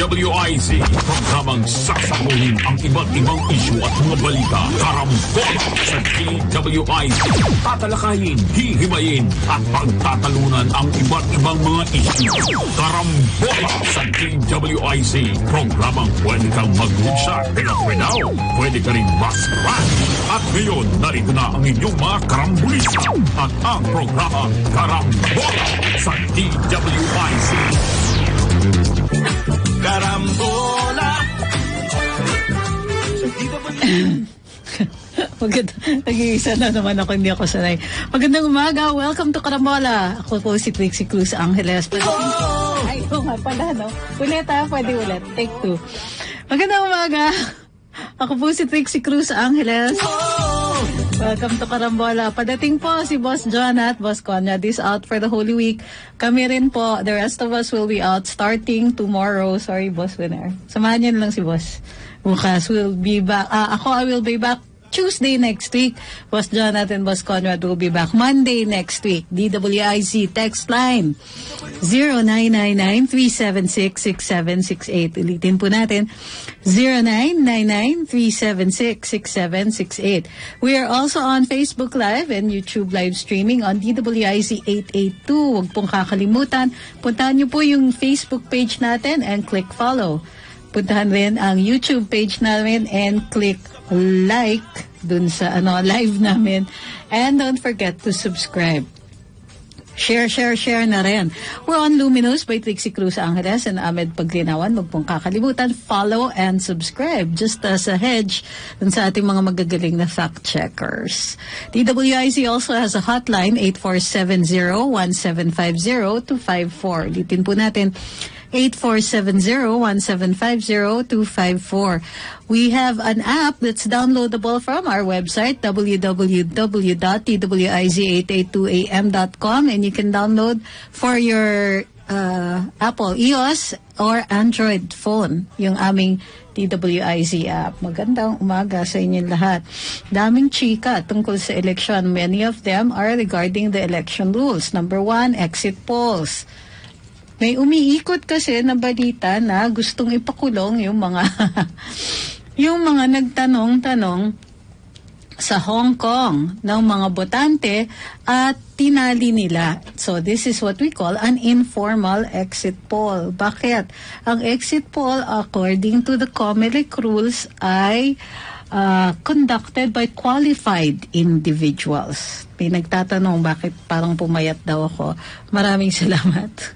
DWIZ, programang sasakuhin ang iba't ibang isyu at mga balita. Karambola sa DWIZ. Tatalakayin, hihimayin at pagtatalunan ang iba't ibang mga isyu. Karambola sa DWIZ, programang pwede kang mag-reach pinakwenaw, pwede ka rin masran. At ngayon, narito na ang inyong mga karambulista at ang programa Karambola sa DWIZ. Karambola. Nag-iisa na naman ako, hindi ako sanay. Magandang umaga, welcome to Karambola. Ako po si Trixie Cruz Angeles. Ay, ito nga pala, no? Ulit ha, pwede ulit. Take 2. Magandang umaga. Ako po si Trixie Cruz Angeles. Welcome to Karambola. Padating po si Boss John at Boss Conrad is out for the Holy Week. Kami rin po, the rest of us will be out starting tomorrow. Sorry, Boss Winner. Samahan niyo lang si Boss. Bukas we'll be back. I will be back Tuesday next week. Boss John and Boss Conrad will be back Monday next week. DWIZ text line 0999-376-6768. Ulitin po natin 0999-376-6768. We are also on Facebook Live and YouTube live streaming on DWIZ 882. Huwag pong kakalimutan. Puntahan niyo po yung Facebook page natin and click follow. Puntahan rin ang YouTube page namin and click like dun sa live namin. And don't forget to subscribe. Share na rin. We're on Luminous by Trixie Cruz Angeles and Ahmed Paglinawan. Huwag pong kakalimutan, follow and subscribe just as a hedge dun sa ating mga magagaling na fact checkers. DWIZ also has a hotline 8470-1750-254. Ulitin po natin 8470-1750-254. We have an app that's downloadable from our website, www.twiz882am.com, and you can download for your Apple iOS or Android phone yung aming DWIZ app. Magandang umaga sa inyong lahat. Daming chika tungkol sa election. Many of them are regarding the election rules. Number 1, exit polls. May umiikot kasi na balita na gustong ipakulong yung mga yung mga nagtanong-tanong sa Hong Kong ng mga botante at tinali nila. So this is what we call an informal exit poll. Bakit? Ang exit poll according to the COMELEC rules ay conducted by qualified individuals. May nagtatanong bakit parang pumayat daw ako. Maraming salamat.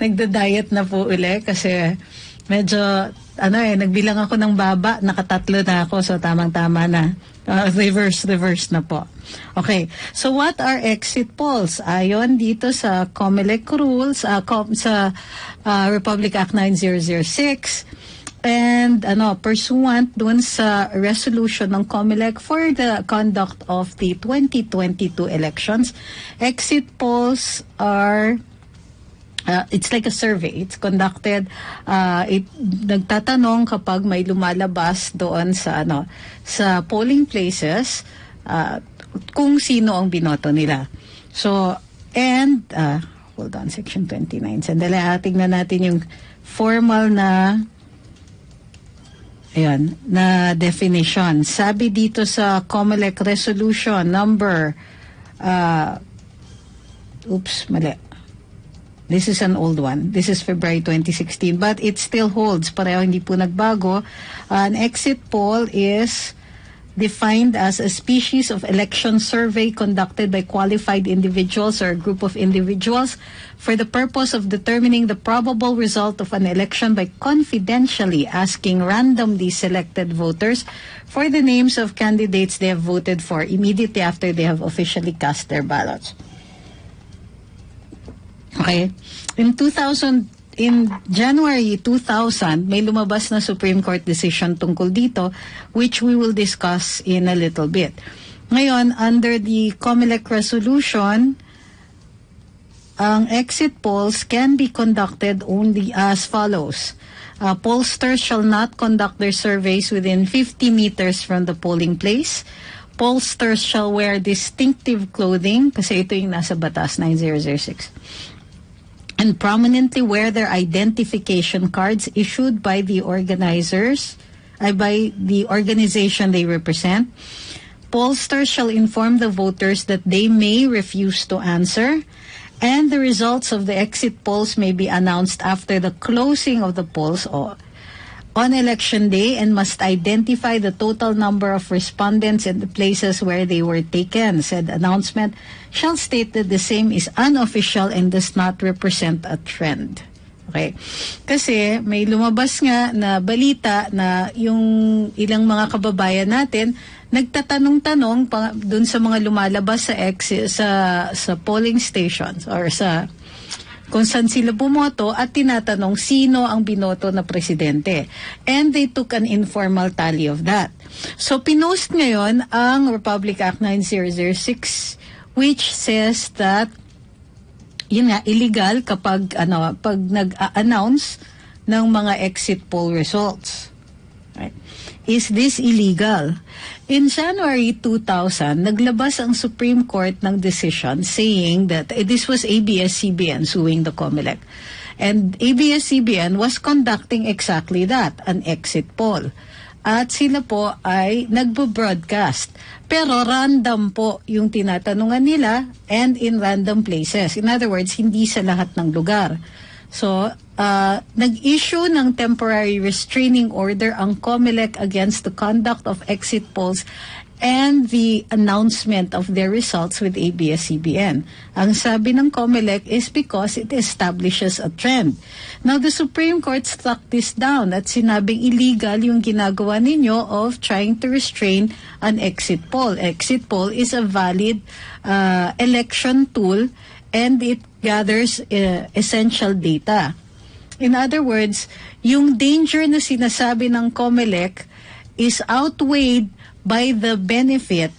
Nagda-diet na po uli kasi medyo nagbilang ako ng baba, nakatatlo na ako, so tamang-tama na. Reverse na po. Okay, so what are exit polls? Ayon dito sa COMELEC rules, sa Republic Act 9006, and pursuant dun sa resolution ng COMELEC for the conduct of the 2022 elections, exit polls are it's like a survey. It's conducted. Nagtatanong kapag may lumalabas doon sa sa polling places kung sino ang binoto nila. So, and hold on, section 29. Sandali, tingnan natin yung formal na na definition. Sabi dito sa COMELEC resolution number mali. This is an old one. This is February 2016, but it still holds. Pareho, hindi po nagbago. An exit poll is defined as a species of election survey conducted by qualified individuals or a group of individuals for the purpose of determining the probable result of an election by confidentially asking randomly selected voters for the names of candidates they have voted for immediately after they have officially cast their ballots. Okay. In January 2000, may lumabas na Supreme Court decision tungkol dito, which we will discuss in a little bit. Ngayon, under the COMELEC resolution, ang exit polls can be conducted only as follows. Pollsters shall not conduct their surveys within 50 meters from the polling place. Pollsters shall wear distinctive clothing, kasi ito yung nasa batas, 9006. and prominently wear their identification cards issued by the organizers, by the organization they represent. Pollsters shall inform the voters that they may refuse to answer, and the results of the exit polls may be announced after the closing of the polls on election day, and must identify the total number of respondents and the places where they were taken. Said announcement shall state that the same is unofficial and does not represent a trend. Okay. Kasi may lumabas nga na balita na yung ilang mga kababayan natin nagtatanong-tanong dun sa mga lumalabas sa polling stations or sa kung saan sila bumoto at tinatanong sino ang binoto na presidente. And they took an informal tally of that. So pinost ngayon ang Republic Act 9006, which says that yun nga, illegal kapag pag nag-announce ng mga exit poll results. Right? Is this illegal? In January 2000, naglabas ang Supreme Court ng decision saying that this was ABS-CBN suing the COMELEC. And ABS-CBN was conducting exactly that, an exit poll. At sila po ay nagbo-broadcast. Pero random po yung tinatanungan nila and in random places. In other words, hindi sa lahat ng lugar. So, nag-issue ng temporary restraining order ang COMELEC against the conduct of exit polls and the announcement of their results with ABS-CBN. Ang sabi ng COMELEC is because it establishes a trend. Now, the Supreme Court struck this down at sinabing illegal yung ginagawa ninyo of trying to restrain an exit poll. Exit poll is a valid election tool and it gathers essential data. In other words, yung danger na sinasabi ng COMELEC is outweighed by the benefit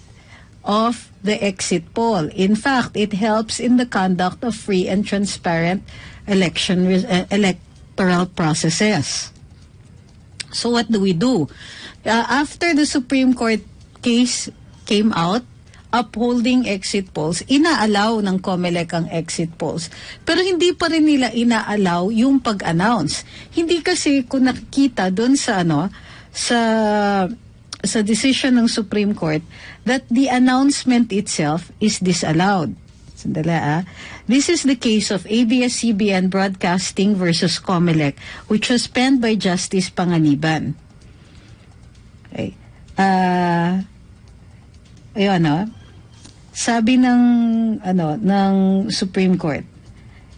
of the exit poll. In fact, it helps in the conduct of free and transparent electoral processes. So what do we do? After the Supreme Court case came out, upholding exit polls, inaalaw ng COMELEC ang exit polls. Pero hindi pa rin nila inaalaw yung pag-announce. Hindi kasi kung nakikita doon sa decision ng Supreme Court that the announcement itself is disallowed. Sandali This is the case of ABS-CBN Broadcasting versus COMELEC, which was penned by Justice Panganiban. Okay. Sabi ng Supreme Court,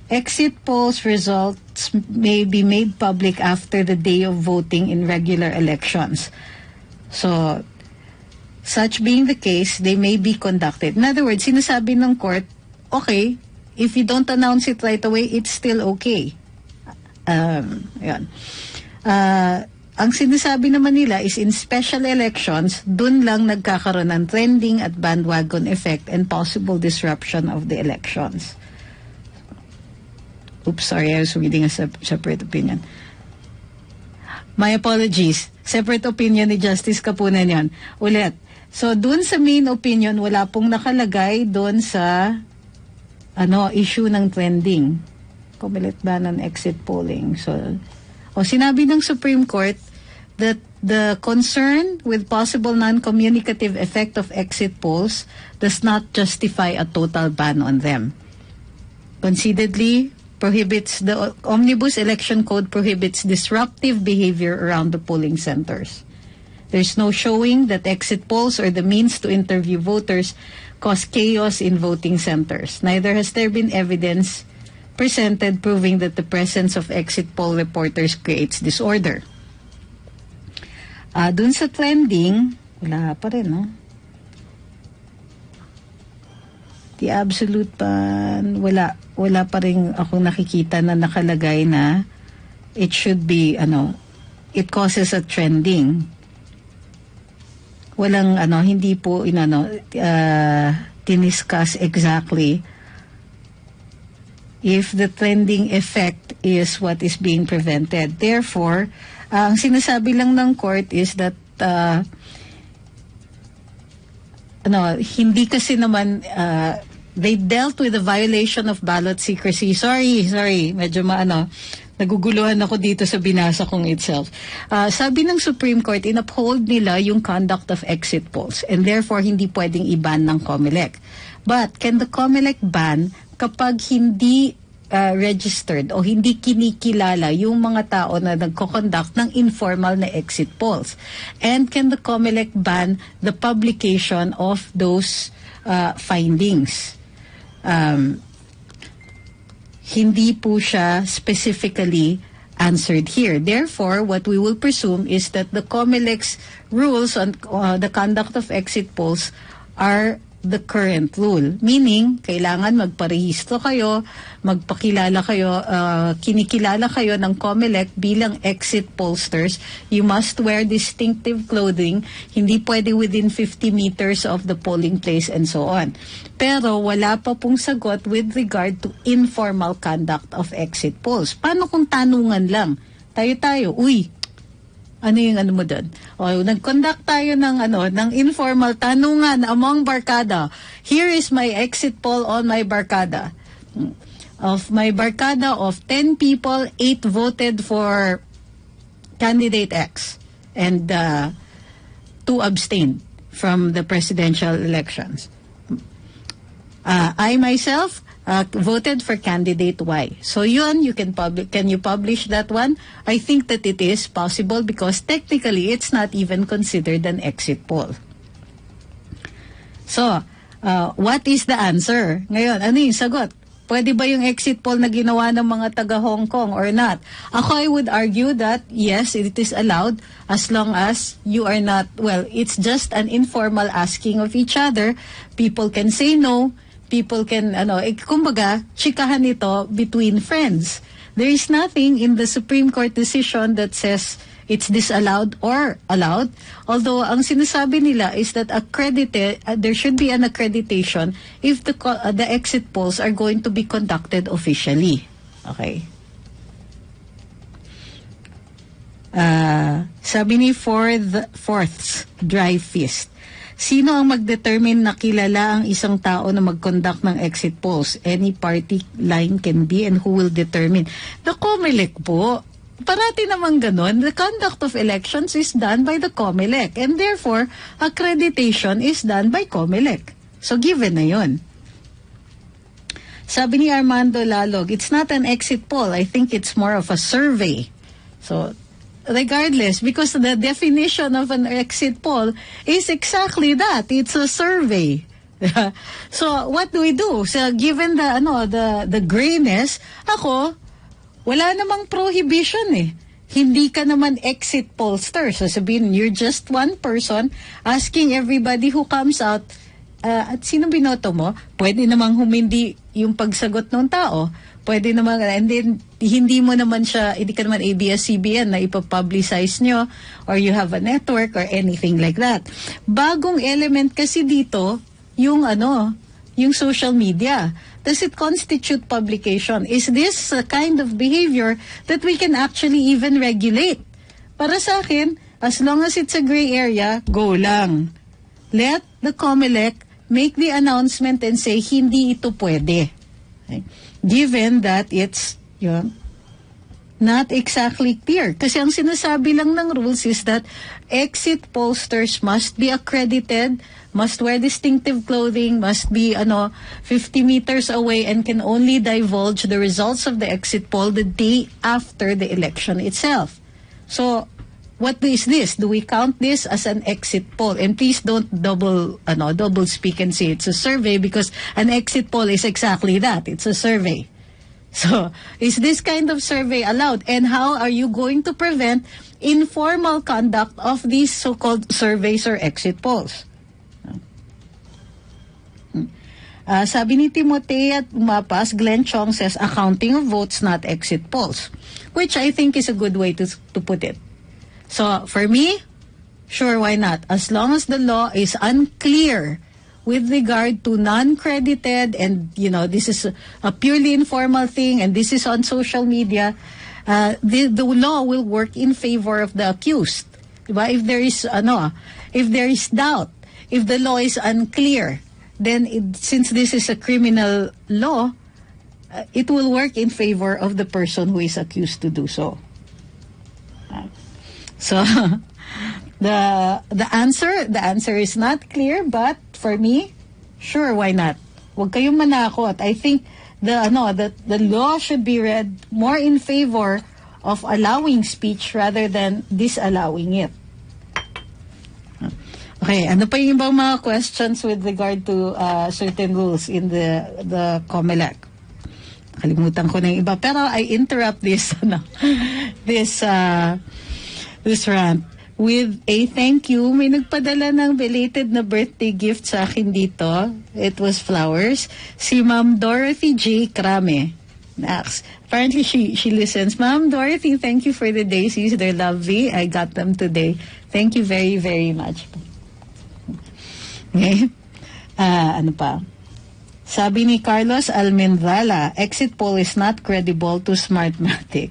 exit polls results may be made public after the day of voting in regular elections. So, such being the case, they may be conducted. In other words, sinasabi ng court, okay, if you don't announce it right away, it's still okay. Ang sinasabi naman nila is in special elections, dun lang nagkakaroon ng trending at bandwagon effect and possible disruption of the elections. Oops, sorry, I was reading a separate opinion. My apologies. Separate opinion ni Justice Kapunan yan. Ulit. So, dun sa main opinion, wala pong nakalagay dun sa issue ng trending. Kumilit ba ng exit polling? So, sinabi ng Supreme Court that the concern with possible non-communicative effect of exit polls does not justify a total ban on them. Conceitedly, the Omnibus Election Code prohibits disruptive behavior around the polling centers. There's no showing that exit polls or the means to interview voters cause chaos in voting centers. Neither has there been evidence presented proving that the presence of exit poll reporters creates disorder. Dun sa trending, wala pa rin, no? The absolute ban, wala pa rin akong nakikita na nakalagay na it should be, it causes a trending. Walang, hindi po, tiniscuss exactly if the trending effect is what is being prevented. Therefore, ang sinasabi lang ng court is that hindi kasi naman they dealt with the violation of ballot secrecy. Sorry, medyo naguguluhan ako dito sa binasa kong itself. Sabi ng Supreme Court, in-uphold nila yung conduct of exit polls and therefore hindi pwedeng i-ban ng COMELEC. But can the COMELEC ban kapag hindi registered o hindi kinikilala yung mga tao na nagko-conduct ng informal na exit polls? And can the COMELEC ban the publication of those findings? Hindi po siya specifically answered here. Therefore, what we will presume is that the COMELEC's rules on the conduct of exit polls are the current rule. Meaning, kailangan magparehistro kayo, magpakilala kayo, kinikilala kayo ng COMELEC bilang exit pollsters. You must wear distinctive clothing. Hindi pwede within 50 meters of the polling place and so on. Pero wala pa pong sagot with regard to informal conduct of exit polls. Paano kung tanungan lang? Tayo, uy, ano yung ano mo doon? O, nag-conduct tayo ng informal tanungan among barkada. Here is my exit poll on my barkada. Of my barkada of 10 people, 8 voted for candidate X and 2 abstained from the presidential elections. I myself voted for candidate Y. So yun, can you publish that one? I think that it is possible because technically it's not even considered an exit poll. So, what is the answer? Ngayon, ano yung sagot? Pwede ba yung exit poll na ginawa ng mga taga Hong Kong or not? Ako, I would argue that yes, it is allowed as long as you are not, well, it's just an informal asking of each other. People can say no. People can, kumbaga, chikahan ito between friends. There is nothing in the Supreme Court decision that says it's disallowed or allowed. Although, ang sinasabi nila is that there should be an accreditation if the exit polls are going to be conducted officially. Okay. Sabi ni Fourth's Dry Fist. Sino ang mag-determine na kilala ang isang tao na mag-conduct ng exit polls? Any party line can be, and who will determine? The COMELEC po. Parati naman ganon. The conduct of elections is done by the COMELEC and therefore accreditation is done by COMELEC. So given na yun. Sabi ni Armando Lalog, it's not an exit poll. I think it's more of a survey. So regardless, because the definition of an exit poll is exactly that. It's a survey. So, what do we do? So, given the grayness, ako, wala namang prohibition eh. Hindi ka naman exit pollster. So, sabihin, you're just one person asking everybody who comes out, at sino binoto mo? Pwede namang humindi yung pagsagot ng tao. Pwede naman, and then, hindi ka naman ABS-CBN na ipapublicize nyo, or you have a network or anything like that. Bagong element kasi dito, yung social media. Does it constitute publication? Is this a kind of behavior that we can actually even regulate? Para sa akin, as long as it's a gray area, go lang. Let the COMELEC make the announcement and say, hindi ito pwede. Okay? Given that it's not exactly clear. Kasi ang sinasabi lang ng rules is that exit pollsters must be accredited, must wear distinctive clothing, must be 50 meters away, and can only divulge the results of the exit poll the day after the election itself. So, what is this? Do we count this as an exit poll? And please don't double speak and say it's a survey, because an exit poll is exactly that. It's a survey. So, is this kind of survey allowed? And how are you going to prevent informal conduct of these so-called surveys or exit polls? Sabi ni Timotea Umapas, Glenn Chong says, accounting of votes, not exit polls. Which I think is a good way to put it. So, for me, sure, why not? As long as the law is unclear with regard to non-credited and, this is a purely informal thing and this is on social media, the law will work in favor of the accused. Diba? If there is doubt, if the law is unclear, then since this is a criminal law, it will work in favor of the person who is accused to do so. So the answer is not clear, but for me, sure, why not? Huwag kayong manakot. I think the law should be read more in favor of allowing speech rather than disallowing it. Okay, ano pa yung ibang mga questions with regard to certain rules in the COMELEC? Kalimutan ko na yung iba, pero I interrupt this this rant with a thank you. May nagpadala ng belated na birthday gift sa akin dito. It was flowers. Si Ma'am Dorothy J. Krame. Apparently she listens. Ma'am Dorothy, thank you for the daisies. They're lovely. I got them today. Thank you very, very much. Okay. Ano pa? Sabi ni Carlos Almendrala, exit poll is not credible to Smartmatic.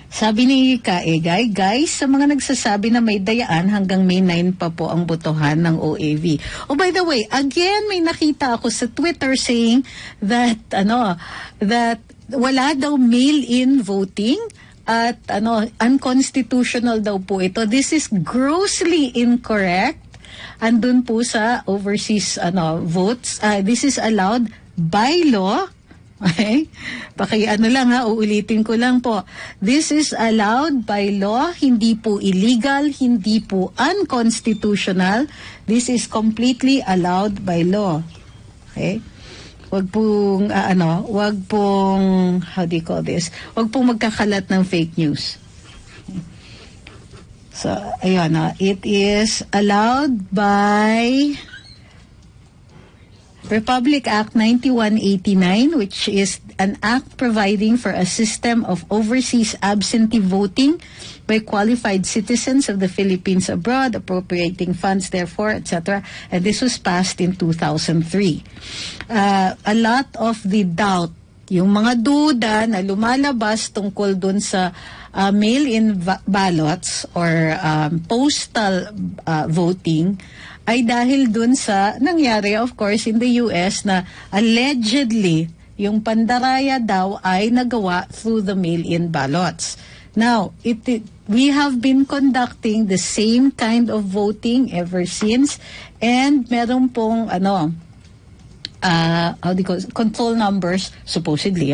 Sabi ni Kaegay, guys, sa mga nagsasabi na may dayaan hanggang May 9 pa po ang botohan ng OAV. Oh, by the way, again, may nakita ako sa Twitter saying that wala daw mail-in voting at unconstitutional daw po ito. This is grossly incorrect. Andun po sa overseas votes. This is allowed by law. Okay? Uulitin ko lang po. This is allowed by law, hindi po illegal, hindi po unconstitutional. This is completely allowed by law. Okay? Wag pong how do you call this? Wag pong magkakalat ng fake news. So, ayun, it is allowed by Republic Act 9189, which is an act providing for a system of overseas absentee voting by qualified citizens of the Philippines abroad, appropriating funds therefore, etc. And this was passed in 2003. A lot of the doubt, yung mga duda na lumalabas tungkol dun sa mail-in ballots or postal voting ay dahil dun sa nangyari, of course, in the US na allegedly yung pandaraya daw ay nagawa through the mail-in ballots. Now, we have been conducting the same kind of voting ever since, and meron pong control numbers, supposedly,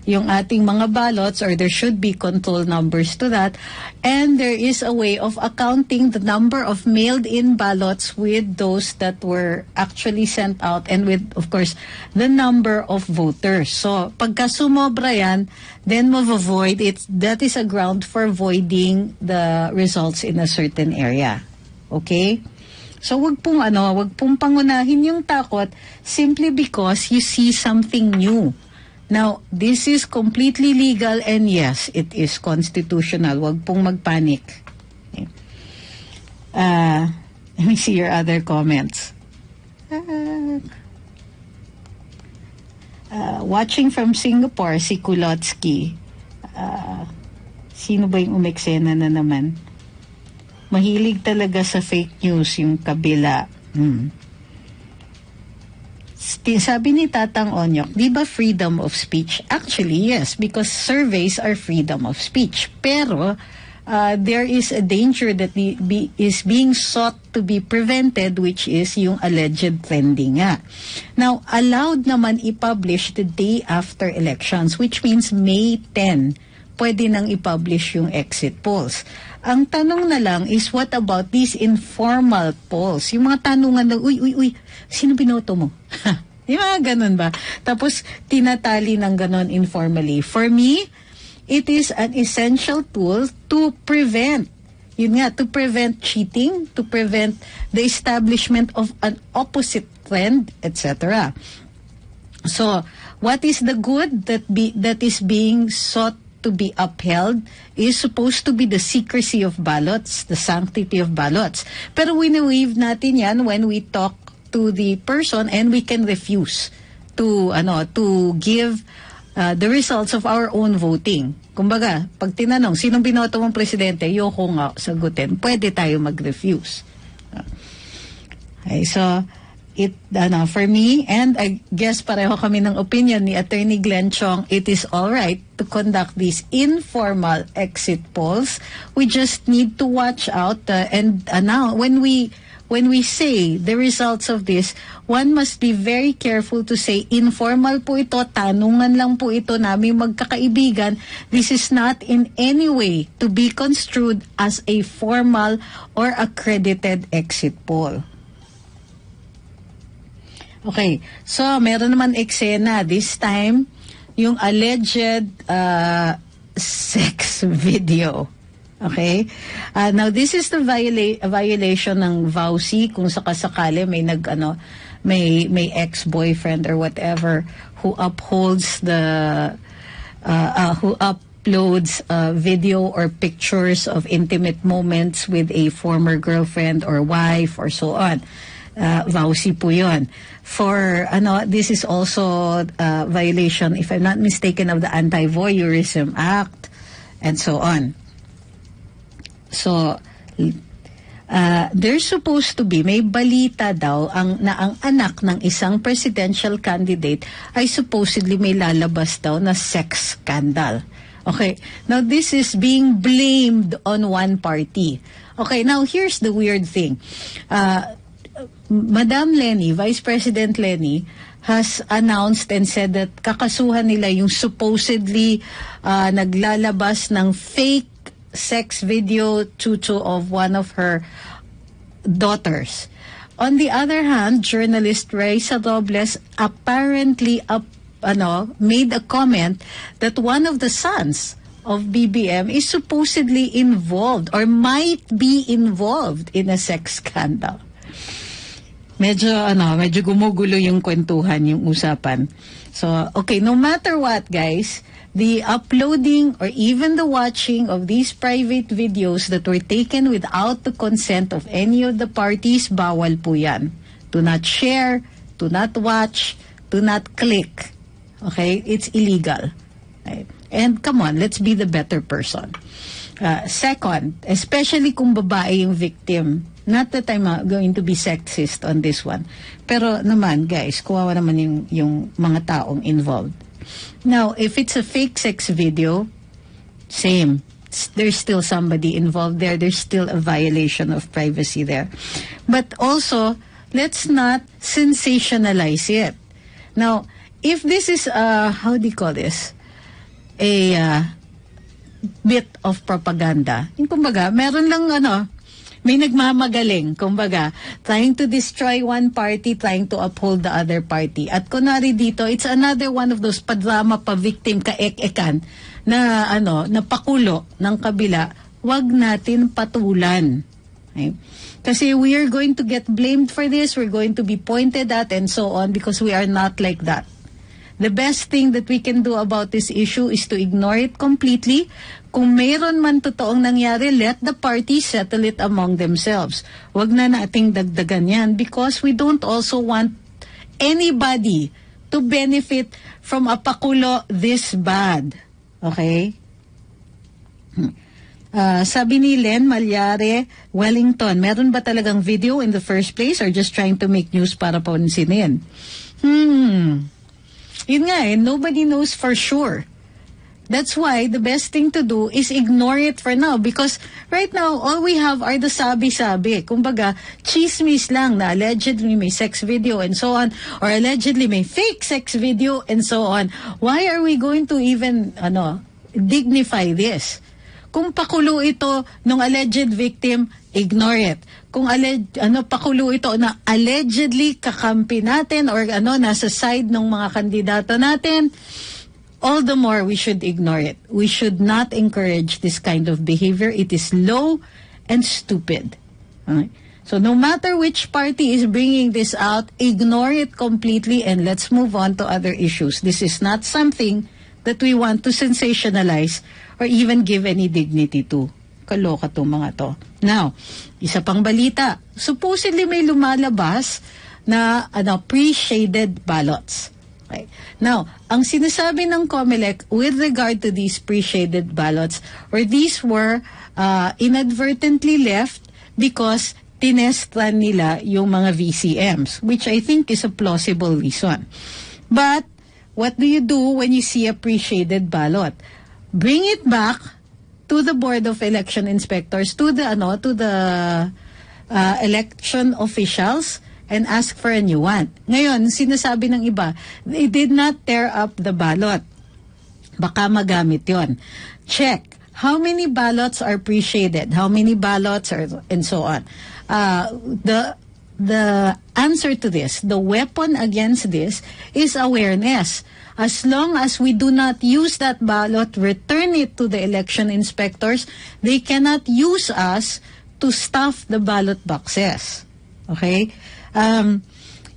yung ating mga ballots, or there should be control numbers to that, and there is a way of accounting the number of mailed-in ballots with those that were actually sent out, and with, of course, the number of voters. So, pagka sumobra yan, then mavo-void it. That is a ground for voiding the results in a certain area. Okay? So wag pong pangunahin yung takot simply because you see something new. Now, this is completely legal and yes, it is constitutional. Wag pong magpanic. Okay. Let me see your other comments. Watching from Singapore, si Kulotsky. Sino ba yung umeksena na naman? Mahilig talaga sa fake news yung kabila. Sabi ni Tatang Onyok, di ba freedom of speech? Actually, yes, because surveys are freedom of speech. Pero, there is a danger that is being sought to be prevented, which is yung alleged trending nga. Now, allowed naman i-publish the day after elections, which means May 10. Pwede nang i-publish yung exit polls. Ang tanong na lang is, what about these informal polls? Yung mga tanungan na, uy, sino binoto mo? Yung mga ganun ba? Tapos, tinatali ng ganun informally. For me, it is an essential tool to prevent, to prevent cheating, to prevent the establishment of an opposite trend, etc. So, what is the good that is being sought to be upheld is supposed to be the secrecy of ballots, the sanctity of ballots. Pero wini-waive natin yan when we talk to the person and we can refuse to give the results of our own voting. Kumbaga, pag tinanong, sinong binoto mong presidente, yoko nga sagutin, pwede tayo mag-refuse. Okay, so for me, and I guess pareho kami ng opinion ni Attorney Glenn Chong, it is all right to conduct these informal exit polls. We just need to watch out and now when we say the results of this, one must be very careful to say informal po ito, tanungan lang po ito naming magkakaibigan. This is not in any way to be construed as a formal or accredited exit poll. Okay, so meron naman eksena. This time, yung alleged sex video. Okay? Now, this is the violation ng VAUSI kung sakasakali may may ex-boyfriend or whatever who upholds who uploads video or pictures of intimate moments with a former girlfriend or wife or so on. VAUSI po yun. For, this is also violation, if I'm not mistaken, of the Anti-Voyeurism Act and so on. So, there's supposed to be, may balita daw, na ang anak ng isang presidential candidate ay supposedly may lalabas daw na sex scandal. Okay, now this is being blamed on one party. Okay, now here's the weird thing. Madam Lenny, Vice President Lenny, has announced and said that kakasuhan nila yung supposedly naglalabas ng fake sex video tutu of one of her daughters. On the other hand, journalist Raisa Robles apparently made a comment that one of the sons of BBM is supposedly involved or might be involved in a sex scandal. Medyo gumugulo yung kwentuhan, yung usapan. So, okay, no matter what, guys, the uploading or even the watching of these private videos that were taken without the consent of any of the parties, bawal po yan. Do not share, do not watch, do not click. Okay? It's illegal. Right? And come on, let's be the better person. Second, especially kung babae yung victim, not that I'm going to be sexist on this one. Pero naman, guys, kuwawa naman yung mga taong involved. Now, if it's a fake sex video, same. There's still somebody involved there. There's still a violation of privacy there. But also, let's not sensationalize it. Now, if this is, how do you call this? A bit of propaganda. Yung kumbaga, meron lang may nagmamagaling, kumbaga, trying to destroy one party, trying to uphold the other party. At kunwari dito, it's another one of those padrama, pa-victim, kaek-ekan, na pakulo ng kabila, wag natin patulan. Okay? Kasi we are going to get blamed for this, we're going to be pointed at and so on because we are not like that. The best thing that we can do about this issue is to ignore it completely. Kung mayroon man totoong nangyari, let the parties settle it among themselves. Wag na nating dagdagan yan because we don't also want anybody to benefit from a pakulo this bad. Okay? Sabi ni Len Malyare, Wellington, meron ba talagang video in the first place or just trying to make news para pansinin? Yun nga nobody knows for sure. That's why the best thing to do is ignore it for now because right now, all we have are the sabi-sabi. Kumbaga, chismis lang na allegedly may sex video and so on or allegedly may fake sex video and so on. Why are we going to even dignify this? Kung pakulo ito ng alleged victim, ignore it. Kung pakulo ito na allegedly kakampi natin or nasa side ng mga kandidato natin, all the more we should ignore it. We should not encourage this kind of behavior. It is low and stupid. Okay? So no matter which party is bringing this out, ignore it completely and let's move on to other issues. This is not something that we want to sensationalize or even give any dignity to. Kaloka to mga to. Now, isa pang balita. Supposedly may lumalabas na pre-shaded ballots. Okay. Now, ang sinasabi ng COMELEC with regard to these pre-shaded ballots, or these were inadvertently left because tinestan nila yung mga VCMs, which I think is a plausible reason. But what do you do when you see a pre-shaded ballot? Bring it back to the Board of Election Inspectors, to the election officials, and ask for a new one. Ngayon, sinasabi ng iba, they did not tear up the ballot. Baka magamit yon. Check. How many ballots are pre-shaded? How many ballots are, and so on. The answer to this, the weapon against this, is awareness. As long as we do not use that ballot, return it to the election inspectors, they cannot use us to stuff the ballot boxes. Okay?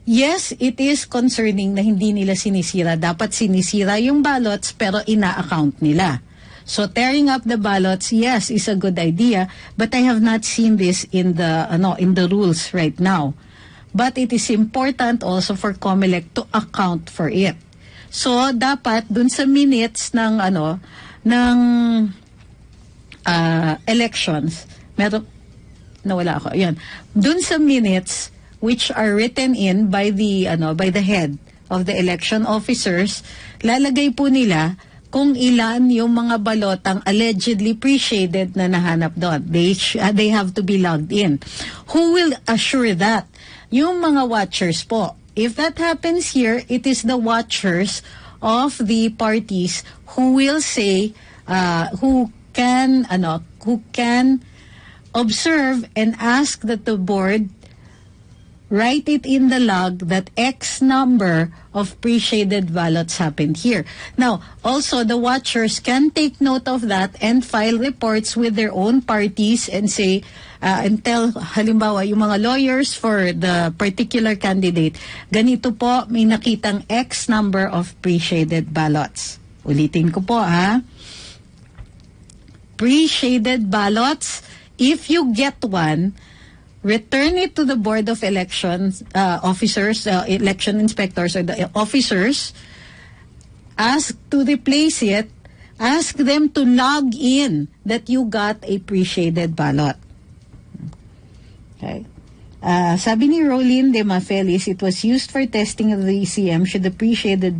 Yes, it is concerning na hindi nila sinisira. Dapat sinisira yung ballots pero ina-account nila. So tearing up the ballots, yes, is a good idea, but I have not seen this in the rules right now. But it is important also for COMELEC to account for it. So dapat dun sa minutes ng elections, meron nawala ako. Yan. Dun sa minutes which are written in by the head of the election officers, lalagay po nila kung ilan yung mga balotang allegedly pre-shaded na nahanap doon. They have to be logged in. Who will assure that? Yung mga watchers po. If that happens here, it is the watchers of the parties who will say, who can observe and ask that the board write it in the log that X number of pre-shaded ballots happened here. Now, also, the watchers can take note of that and file reports with their own parties and say, and tell, halimbawa, yung mga lawyers for the particular candidate, ganito po, may nakitang X number of pre-shaded ballots. Ulitin ko po, ha? Pre-shaded ballots, if you get one, return it to the Board of Elections officers, election inspectors, or the officers. Ask to replace it. Ask them to log in that you got a pre-shaded ballot. Okay. Sabi ni Rolene de Mafelis, it was used for testing of the ECM. Shouldn't the pre-shaded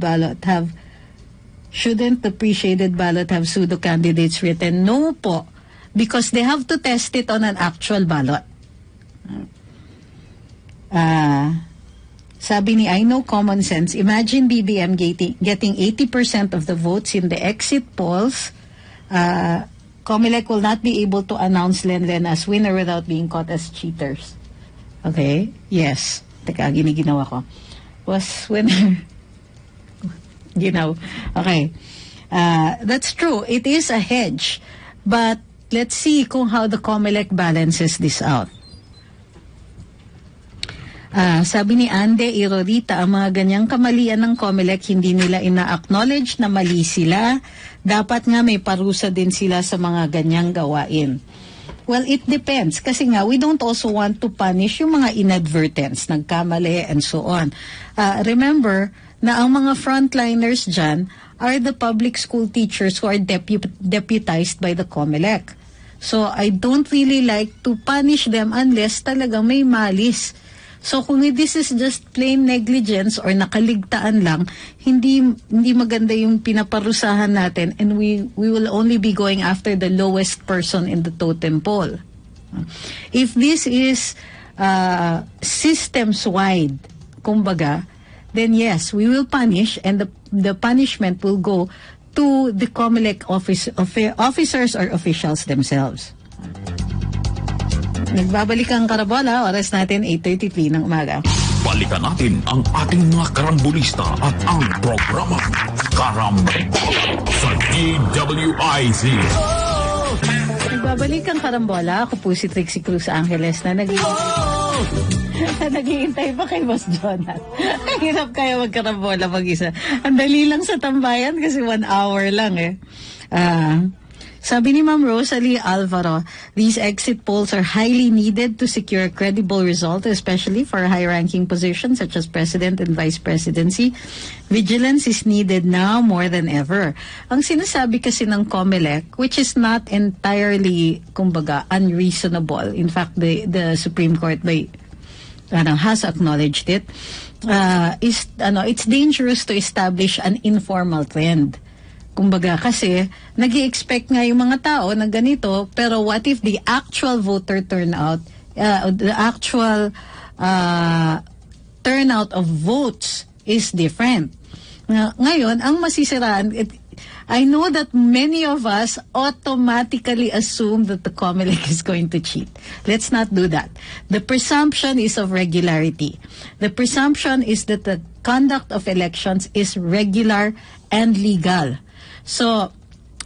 ballot have pseudo candidates written? No po, because they have to test it on an actual ballot. Sabi ni I know common sense. Imagine BBM getting 80% of the votes in the exit polls. COMELEC will not be able to announce Lenlen as winner without being caught as cheaters. Okay? Yes. Teka, giniginawa ko. Was winner. Ginaw. Okay. That's true. It is a hedge. But let's see kung how the COMELEC balances this out. Sabi ni Ande Irorita, ang mga ganyang kamalian ng COMELEC, hindi nila ina-acknowledge na mali sila. Dapat nga may parusa din sila sa mga ganyang gawain. Well, it depends. Kasi nga, we don't also want to punish yung mga inadvertence, nagkamali, and so on. Remember na ang mga frontliners dyan are the public school teachers who are deputized by the COMELEC. So, I don't really like to punish them unless talagang may malis. So kung this is just plain negligence or nakaligtaan lang, hindi maganda yung pinaparusahan natin, and we will only be going after the lowest person in the totem pole. If this is systems-wide, kumbaga, then yes, we will punish, and the punishment will go to the COMELEC officers or officials themselves. Nagbabalik ang Karambola, oras natin 8:33 ng umaga. Balikan natin ang ating mga karambulista at ang programa Karambola sa DWIZ. Nagbabalik ang Karambola. Ako po si Trixie Cruz Angeles na naghihintay pa kay Boss Jonat. Hirap kaya magkarambola mag-isa. Ang dali lang sa tambayan kasi 1 hour lang eh. Sabi ni Ma'am Rosalie Alvaro, these exit polls are highly needed to secure a credible result, especially for high-ranking positions such as President and Vice Presidency. Vigilance is needed now more than ever. Ang sinasabi kasi ng COMELEC, which is not entirely, kumbaga, unreasonable. In fact, the Supreme Court has acknowledged it. It's dangerous to establish an informal trend. Kumbaga kasi, nag-i-expect nga yung mga tao na ganito, pero what if the actual voter turnout, the actual turnout of votes is different? Ngayon, ang masisiraan, I know that many of us automatically assume that the COMELEC is going to cheat. Let's not do that. The presumption is of regularity. The presumption is that the conduct of elections is regular and legal. So,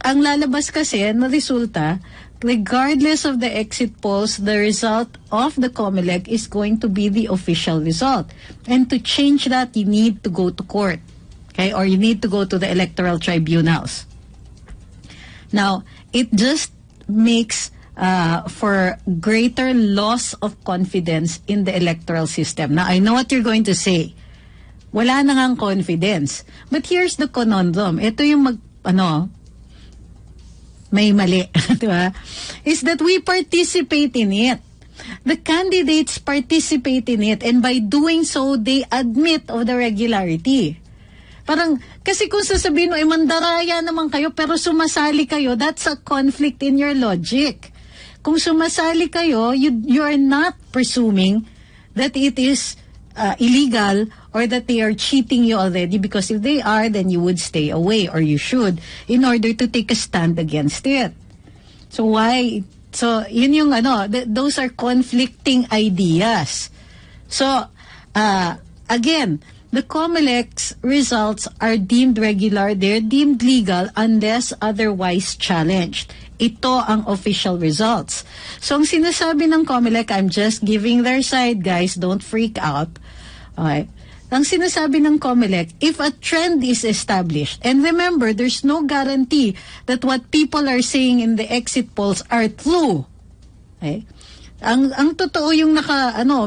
ang lalabas kasi na resulta, regardless of the exit polls, the result of the COMELEC is going to be the official result. And to change that, you need to go to court. Okay? Or you need to go to the electoral tribunals. Now, it just makes for greater loss of confidence in the electoral system. Now, I know what you're going to say. Wala na ngang confidence. But here's the conundrum. Ito yung may mali, diba? Is that we participate in it. The candidates participate in it, and by doing so, they admit of the regularity. Parang, kasi kung sasabihin mo, mandaraya naman kayo, pero sumasali kayo, that's a conflict in your logic. Kung sumasali kayo, you are not presuming that it is illegal or that they are cheating you already, because if they are, then you would stay away, or you should, in order to take a stand against it. So why? So yun yung those are conflicting ideas. So again, the COMELEC's results are deemed regular, they're deemed legal unless otherwise challenged. Ito ang official results. So ang sinasabi ng COMELEC, I'm just giving their side, guys, don't freak out. Okay. Ang sinasabi ng COMELEC, if a trend is established, and remember, there's no guarantee that what people are saying in the exit polls are true. Okay? Ang totoo yung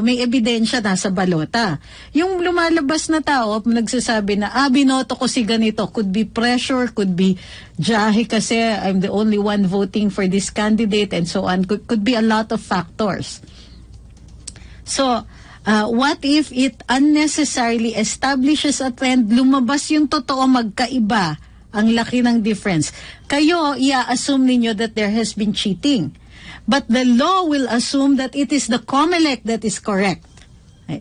may ebidensya nasa balota. Yung lumalabas na tao, nagsasabi na, binoto ko si ganito, could be pressure, could be jahe kasi I'm the only one voting for this candidate, and so on. Could be a lot of factors. So, what if it unnecessarily establishes a trend, lumabas yung totoo, magkaiba, ang laki ng difference. Kayo, i-assume ninyo that there has been cheating. But the law will assume that it is the COMELEC that is correct. Okay.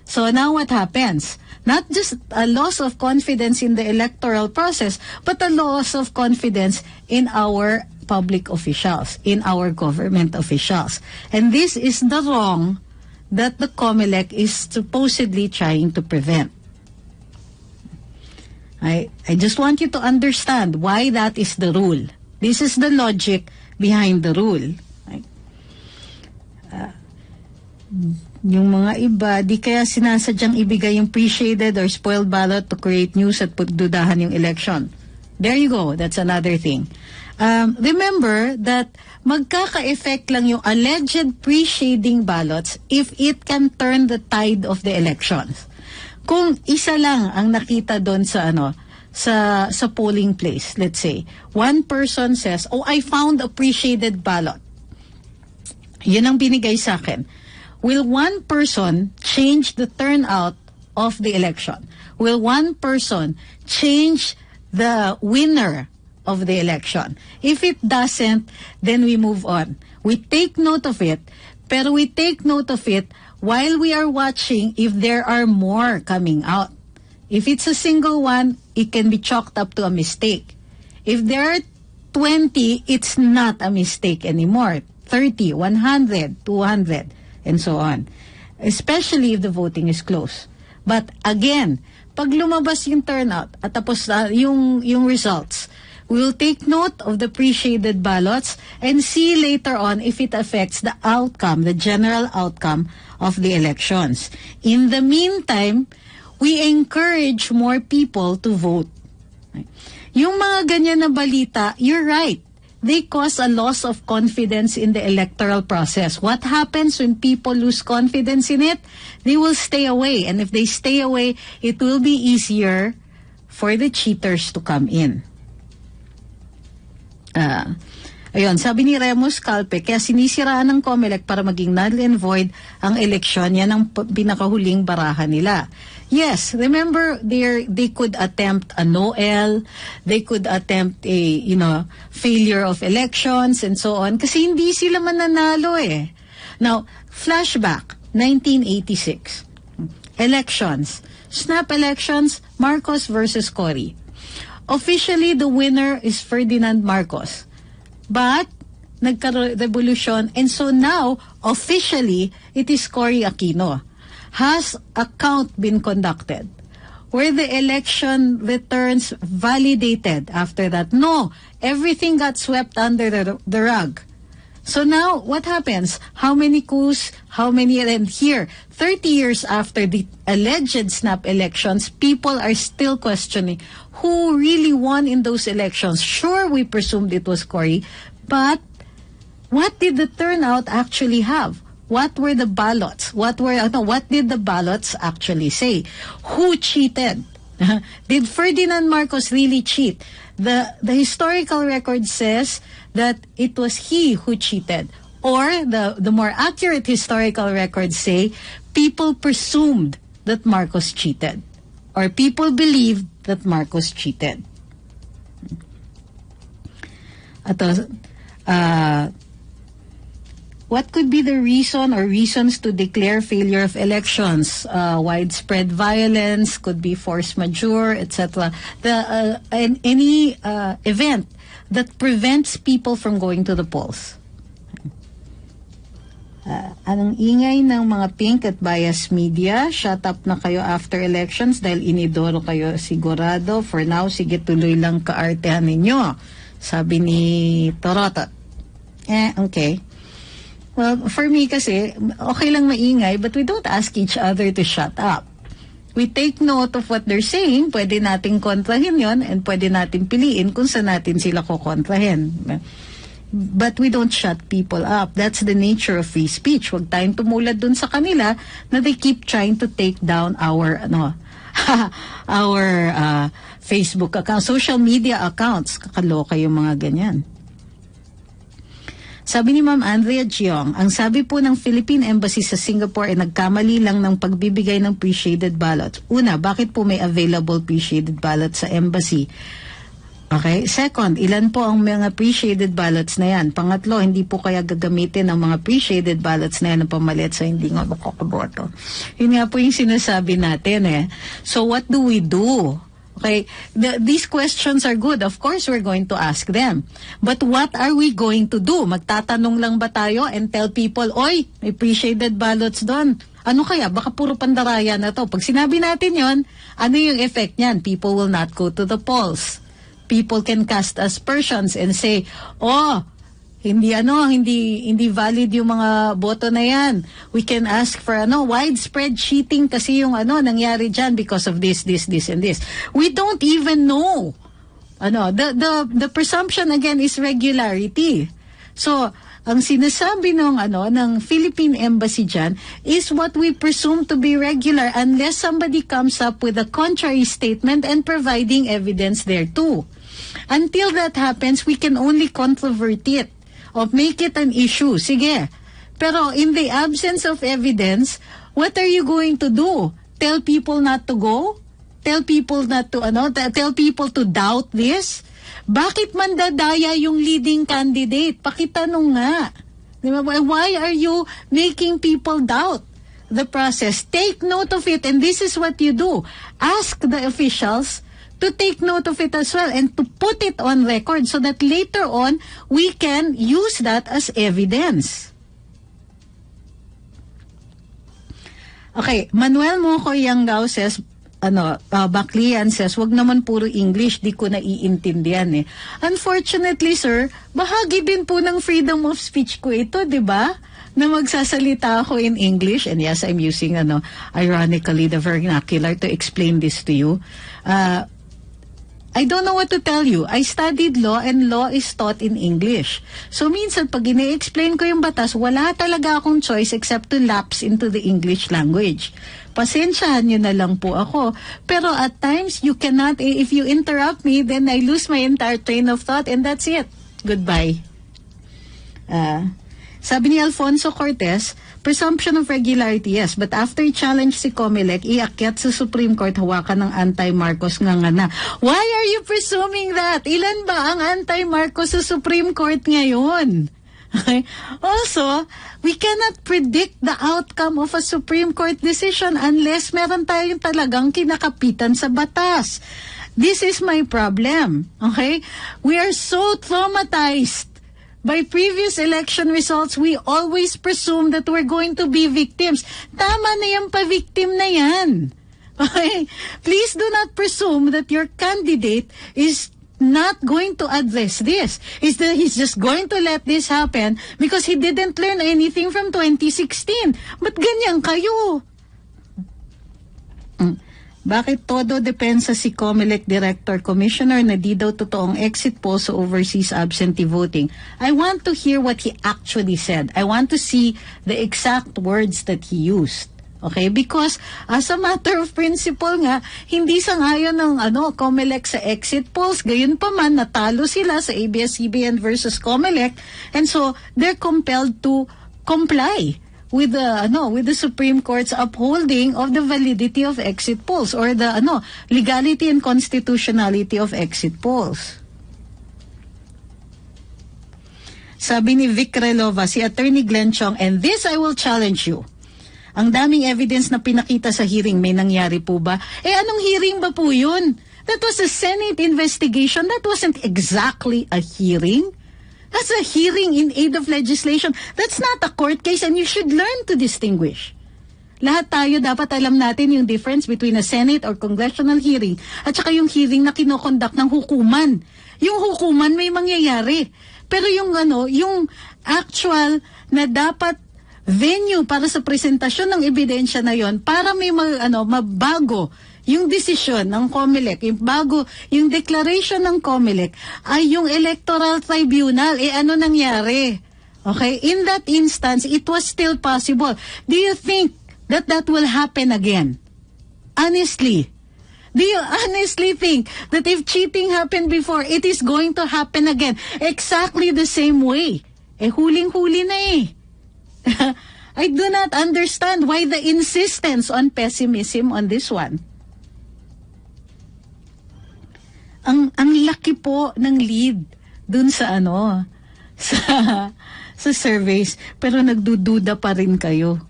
So now what happens? Not just a loss of confidence in the electoral process, but a loss of confidence in our public officials, in our government officials. And this is the wrong that the COMELEC is supposedly trying to prevent. I just want you to understand why that is the rule. This is the logic behind the rule. Yung mga iba, di kaya sinasadyang ibigay yung pre-shaded or spoiled ballot to create news at pagdudahan yung election. There you go. That's another thing. Remember that magkaka-effect lang yung alleged pre-shading ballots if it can turn the tide of the elections. Kung isa lang ang nakita doon sa sa polling place, let's say, one person says, I found a pre-shaded ballot. Yun ang binigay sa akin. Will one person change the turnout of the election? Will one person change the winner of the election? If it doesn't, then we move on. We take note of it, pero we take note of it while we are watching if there are more coming out. If it's a single one, it can be chalked up to a mistake. If there are 20, it's not a mistake anymore. 30, 100, 200, and so on. Especially if the voting is close. But again, pag lumabas yung turnout at tapos yung results, we will take note of the pre-shaded ballots and see later on if it affects the outcome, the general outcome of the elections. In the meantime, we encourage more people to vote. Yung mga ganyan na balita, you're right. they cause a loss of confidence in the electoral process. What happens when people lose confidence in it? They will stay away. And if they stay away, it will be easier for the cheaters to come in. Ayun, sabi ni Remus Calpe, kaya sinisiraan ng COMELEC para maging null and void ang eleksyon. Yan ang pinakahuling barahan nila. Yes, remember they could attempt a NOEL, they could attempt a failure of elections and so on kasi hindi sila mananalo eh. Now, flashback 1986. Elections. Snap elections, Marcos versus Cory. Officially the winner is Ferdinand Marcos. But nagka-revolution and so now officially it is Cory Aquino. Has a count been conducted? Were the election returns validated after that? No, everything got swept under the rug. So now what happens? How many coups? How many? And here, 30 years after the alleged snap elections, people are still questioning who really won in those elections. Sure, we presumed it was Cory, but what did the turnout actually have? What were the ballots? What did the ballots actually say? Who cheated? Did Ferdinand Marcos really cheat? The historical record says that it was he who cheated. Or the more accurate historical records say people presumed that Marcos cheated. Or people believed that Marcos cheated. What could be the reason or reasons to declare failure of elections? Widespread violence, could be force majeure, etc. Any event that prevents people from going to the polls. Anong ingay ng mga pink at bias media? Shut up na kayo after elections dahil inidoro kayo sigurado. For now, sige tuloy lang kaartehan ninyo. Sabi ni Torotot. Okay. Well, for me kasi, okay lang maingay, but we don't ask each other to shut up. We take note of what they're saying, pwede nating kontrahin yon and pwede nating piliin kung saan natin sila kukontrahin. But we don't shut people up. That's the nature of free speech. Huwag tayong tumulad dun sa kanila na they keep trying to take down our Facebook account, social media accounts. Kakaloka yung mga ganyan. Sabi ni Ma'am Andrea Giong, ang sabi po ng Philippine Embassy sa Singapore ay nagkamali lang ng pagbibigay ng pre-shaded ballots. Una, bakit po may available pre-shaded ballots sa embassy? Okay. Second, ilan po ang mga pre-shaded ballots na yan? Pangatlo, hindi po kaya gagamitin ang mga pre-shaded ballots na yan ng pamalit sa hindi nga makakaboto. Yun nga po yung sinasabi natin eh. So what do we do? Okay, these questions are good. Of course, we're going to ask them. But what are we going to do? Magtatanong lang ba tayo and tell people, oy, may pre-shaded ballots doon. Ano kaya? Baka puro pandaraya na to. Pag sinabi natin yon, ano yung effect niyan? People will not go to the polls. People can cast aspersions and say, oh, hindi valid yung mga boto na yan. We can ask for widespread cheating kasi yung nangyari dyan because of this, and this. We don't even know. The presumption again is regularity. So, ang sinasabi ng Philippine Embassy dyan is what we presume to be regular unless somebody comes up with a contrary statement and providing evidence thereto. Until that happens, we can only controvert it or make it an issue. Sige. Pero in the absence of evidence, what are you going to do? Tell people not to go? Tell people tell people to doubt this? Bakit mandadaya yung leading candidate? Pakitanong nga. Diba? Why are you making people doubt the process? Take note of it, and this is what you do. Ask the officials to take note of it as well and to put it on record so that later on we can use that as evidence. Okay, Manuel Moco Yanggao says, Baklian says, wag naman puro English, di ko naiintindihan eh. Unfortunately, sir, bahagi din po ng freedom of speech ko ito, di ba? Na magsasalita ako in English, and yes, I'm using, ironically, the vernacular to explain this to you. I don't know what to tell you. I studied law and law is taught in English. So minsan pag ine-explain ko yung batas, wala talaga akong choice except to lapse into the English language. Pasensyahan nyo na lang po ako. Pero at times, you cannot, if you interrupt me, then I lose my entire train of thought and that's it. Goodbye. Sabi ni Alfonso Cortez, presumption of regularity, yes, but after challenge si Comelec, iakyat sa Supreme Court, hawakan ng anti-Marcos nga na. Why are you presuming that? Ilan ba ang anti-Marcos sa Supreme Court ngayon? Okay. Also, we cannot predict the outcome of a Supreme Court decision unless meron tayong talagang kinakapitan sa batas. This is my problem. Okay? We are so traumatized by previous election results. We always presume that we're going to be victims. Tama na yung pa-victim na yan. Okay? Please do not presume that your candidate is not going to address this. He's just going to let this happen because he didn't learn anything from 2016. Ba't ganyan kayo? Bakit todo depensa si Comelec Director Commissioner na di daw totoong exit poll sa overseas absentee voting? I want to hear what he actually said. I want to see the exact words that he used. Okay? Because as a matter of principle nga, hindi sang-ayon ng Comelec sa exit polls. Gayon pa man, natalo sila sa ABS-CBN versus Comelec. And so, they're compelled to comply with the Supreme Court's upholding of the validity of exit polls or the legality and constitutionality of exit polls. Sabi ni Vic Relova, si Attorney Glenn Chong, and this I will challenge you. Ang daming evidence na pinakita sa hearing, may nangyari po ba? Anong hearing ba po yun? That was a Senate investigation. That wasn't exactly a hearing. That's a hearing in aid of legislation. That's not a court case and you should learn to distinguish. Lahat tayo dapat alam natin yung difference between a Senate or congressional hearing at saka yung hearing na kinokondak ng hukuman. Yung hukuman may mangyayari. Pero yung yung actual na dapat venue para sa presentasyon ng ebidensya na yon para may mabago yung desisyon ng Comelec, yung declaration ng Comelec ay yung Electoral Tribunal. Ano nangyari? Okay? In that instance, it was still possible. Do you think that will happen again? Honestly. Do you honestly think that if cheating happened before, it is going to happen again? Exactly the same way. Huling-huli na I do not understand why the insistence on pessimism on this one. Ang laki po ng lead dun sa sa surveys, pero nagdududa pa rin kayo.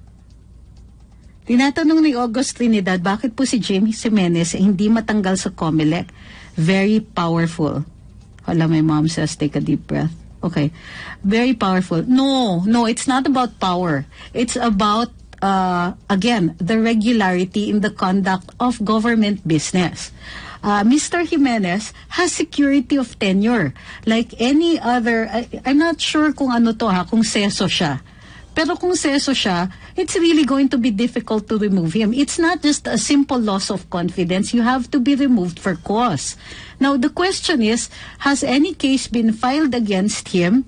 Tinatanong ni August Trinidad, bakit po si Jamie Jimenez hindi matanggal sa Comelec? Very powerful. Hala, my mom says, take a deep breath. Okay. Very powerful. No, it's not about power. It's about, again, the regularity in the conduct of government business. Mr. Jimenez has security of tenure. Like any other, I'm not sure kung kung seso siya. Pero kung seso siya, it's really going to be difficult to remove him. It's not just a simple loss of confidence. You have to be removed for cause. Now, the question is, has any case been filed against him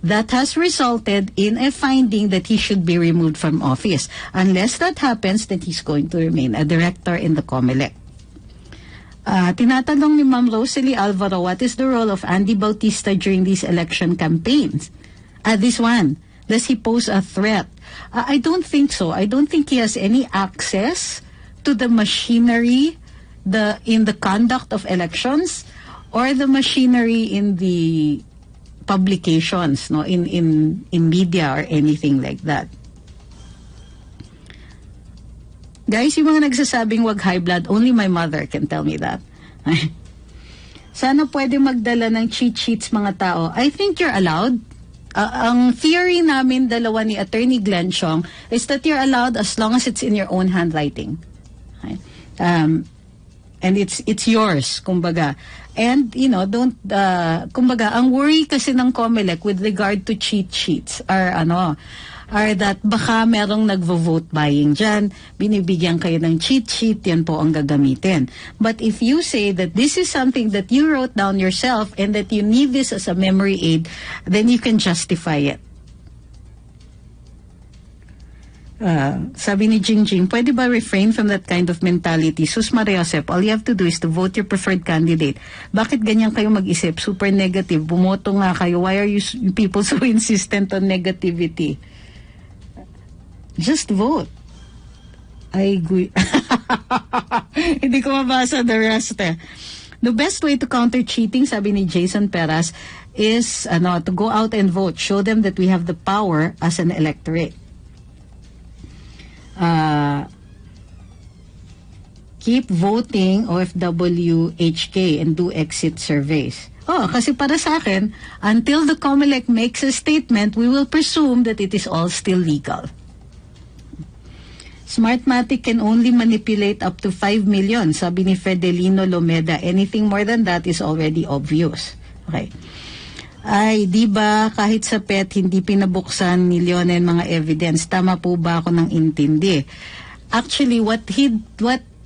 that has resulted in a finding that he should be removed from office? Unless that happens, then he's going to remain a director in the Comelec. Tinatanong ni Ma'am Rosalie Alvaro, what is the role of Andy Bautista during these election campaigns? This one, does he pose a threat? I don't think so. I don't think he has any access to the machinery in the conduct of elections or the machinery in the publications, in media or anything like that. Guys, yung mga nagsasabing wag high blood, only my mother can tell me that. Sana pwede magdala ng cheat sheets mga tao. I think you're allowed. Ang theory namin, dalawa ni Attorney Glenn Chong, is that you're allowed as long as it's in your own handwriting. Okay? And it's yours, kumbaga. And, don't, kumbaga, ang worry kasi ng Comelec with regard to cheat sheets are, are that baka merong nagvo-vote buying dyan, binibigyan kayo ng cheat sheet, yan po ang gagamitin. But if you say that this is something that you wrote down yourself and that you need this as a memory aid, then you can justify it. Sabi ni Jingjing, pwede ba refrain from that kind of mentality? Sus Maria Josep, all you have to do is to vote your preferred candidate. Bakit ganyan kayo mag-isip? Super negative. Bumoto nga kayo. Why are you people so insistent on negativity? Just vote. I agree. Hindi ko mabasa the rest eh. The best way to counter cheating, sabi ni Jason Peras, is to go out and vote. Show them that we have the power as an electorate. Keep voting OFW HK and do exit surveys. Kasi para sa akin, until the COMELEC makes a statement, we will presume that it is all still legal. Smartmatic can only manipulate up to 5 million, sabi ni Fedelino Lomeda. Anything more than that is already obvious. Okay. Ay, di ba kahit sa PET hindi pinabuksan ni Leonen mga evidence? Tama po ba ako ng intindi? Actually, what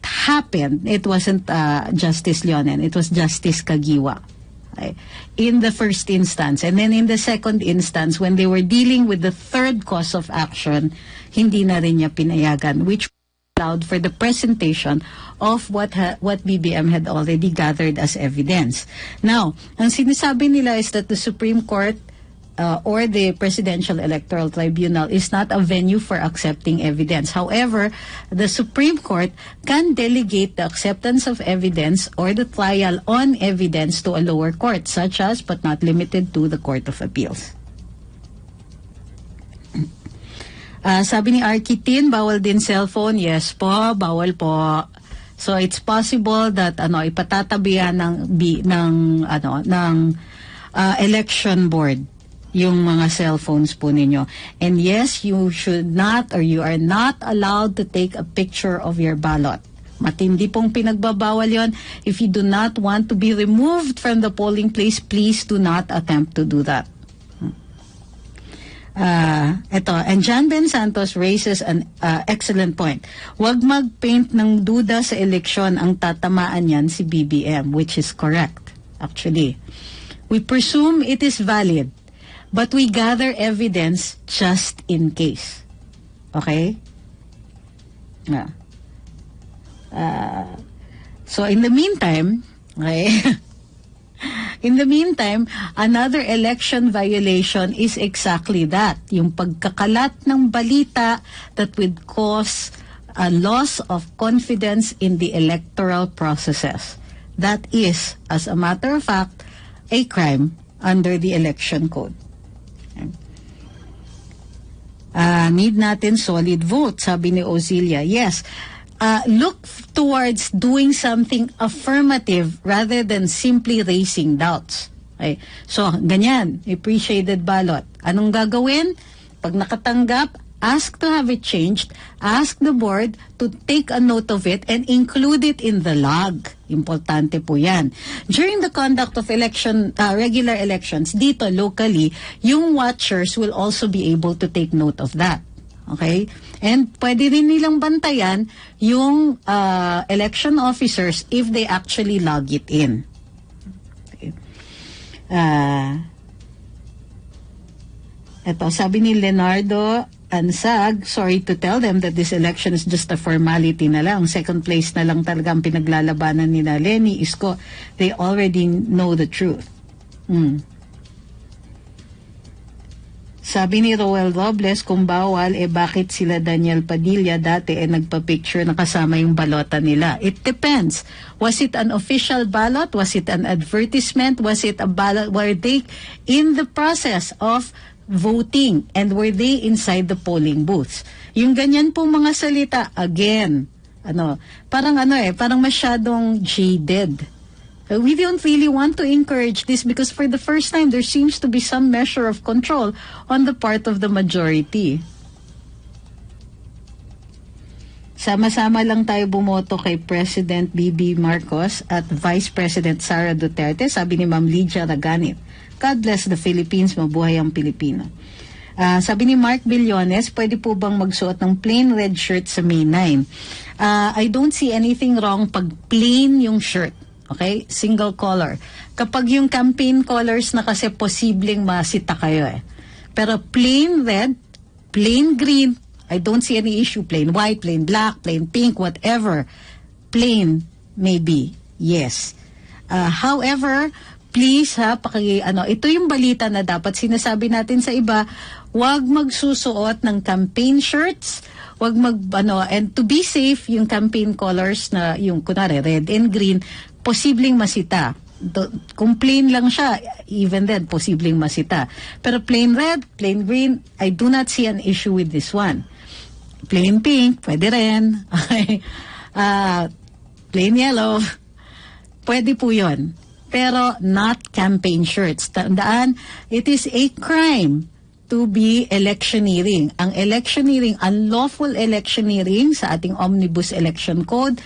happened, it wasn't Justice Leonen, it was Justice Kagiwa. Okay. In the first instance. And then in the second instance, when they were dealing with the third cause of action, hindi na rin niya pinayagan, which allowed for the presentation of what BBM had already gathered as evidence. Now, ang sinasabi nila is that the Supreme Court or the Presidential Electoral Tribunal is not a venue for accepting evidence. However, the Supreme Court can delegate the acceptance of evidence or the trial on evidence to a lower court, such as, but not limited to, the Court of Appeals. Sabi ni Arkitin, bawal din cellphone. Yes po, bawal po. So it's possible that ipatatabihan ng election board yung mga cellphones po ninyo. And yes, you should not or you are not allowed to take a picture of your ballot. Matindi pong pinagbabawal yon. If you do not want to be removed from the polling place, please do not attempt to do that. And John Ben Santos raises an excellent point. Huwag mag-paint ng duda sa eleksyon, ang tatamaan yan si BBM, which is correct, actually. We presume it is valid, but we gather evidence just in case. Okay? So in the meantime, okay, in the meantime, another election violation is exactly that. Yung pagkakalat ng balita that would cause a loss of confidence in the electoral processes. That is, as a matter of fact, a crime under the election code. Need natin solid vote, sabi ni Ozilia. Yes. Look towards doing something affirmative rather than simply raising doubts. Okay? So, ganyan, appreciated ballot. Anong gagawin? Pag nakatanggap, ask to have it changed, ask the board to take a note of it and include it in the log. Importante po yan. During the conduct of regular elections, dito locally, yung watchers will also be able to take note of that. Okay? And pwede rin nilang bantayan yung election officers if they actually log it in. Okay. Ito, sabi ni Leonardo Ansag, sorry to tell them that this election is just a formality na lang. Second place na lang talaga ang pinaglalabanan nila Lenny, Isko. They already know the truth. Sabi ni Roel Robles, kung bawal, bakit sila Daniel Padilla dati nagpa-picture na kasama yung balota nila? It depends. Was it an official ballot? Was it an advertisement? Was it a ballot? Were they in the process of voting? And were they inside the polling booths? Yung ganyan pong mga salita, again, parang masyadong jaded. We don't really want to encourage this because for the first time, there seems to be some measure of control on the part of the majority. Sama-sama lang tayo bumoto kay President BB Marcos at Vice President Sara Duterte, sabi ni Ma'am Lydia Raganit. God bless the Philippines, mabuhay ang Pilipino. Sabi ni Mark Billones, pwede po bang magsuot ng plain red shirt sa May 9? I don't see anything wrong pag plain yung shirt. Okay? Single color. Kapag yung campaign colors na kasi posibleng masita kayo eh. Pero plain red, plain green, I don't see any issue. Plain white, plain black, plain pink, whatever. Plain, maybe. Yes. However, please ito yung balita na dapat sinasabi natin sa iba, wag magsusuot ng campaign shirts, wag and to be safe, yung campaign colors na yung kunwari red and green, posibleng masita. Kung plain lang siya, even then, posibleng masita. Pero plain red, plain green, I do not see an issue with this one. Plain pink, pwede rin. Plain yellow, pwede po yun. Pero not campaign shirts. Tandaan, it is a crime to be electioneering. Ang electioneering, unlawful electioneering sa ating Omnibus Election Code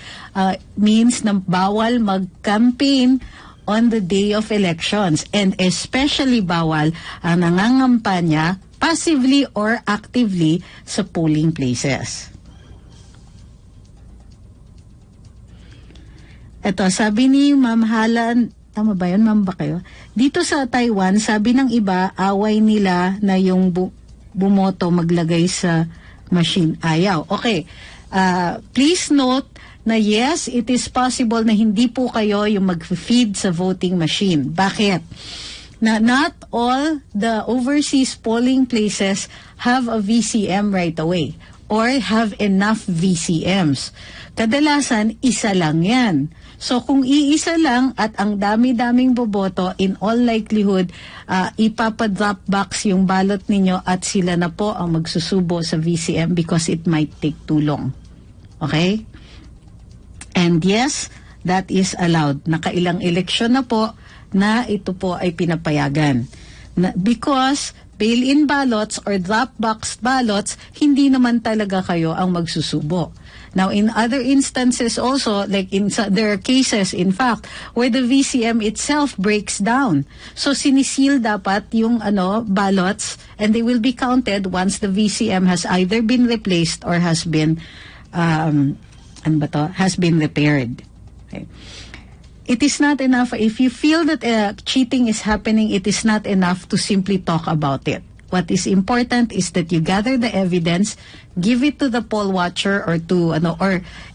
means na bawal mag-campaign on the day of elections, and especially bawal ang nangangampanya passively or actively sa polling places. Ito, sabi ni Ma'am Halan, tama ba yun, ma'am ba kayo? Dito sa Taiwan, sabi ng iba, away nila na yung bumoto maglagay sa machine. Ayaw. Okay. Please note na yes, it is possible na hindi po kayo yung mag-feed sa voting machine. Bakit? Na not all the overseas polling places have a VCM right away or have enough VCMs. Kadalasan, isa lang yan. So kung iisa lang at ang dami-daming boboto, in all likelihood, ipapadrop box yung ballot ninyo at sila na po ang magsusubo sa VCM because it might take too long. Okay? And yes, that is allowed. Nakailang eleksyon na po na ito po ay pinapayagan. Because bail-in ballots or drop box ballots, hindi naman talaga kayo ang magsusubo. Now, in other instances also, like there are cases, in fact, where the VCM itself breaks down. So, sinisil dapat yung ballots, and they will be counted once the VCM has either been replaced or has been repaired. Okay. It is not enough. If you feel that cheating is happening, it is not enough to simply talk about it. What is important is that you gather the evidence, give it to the poll watcher or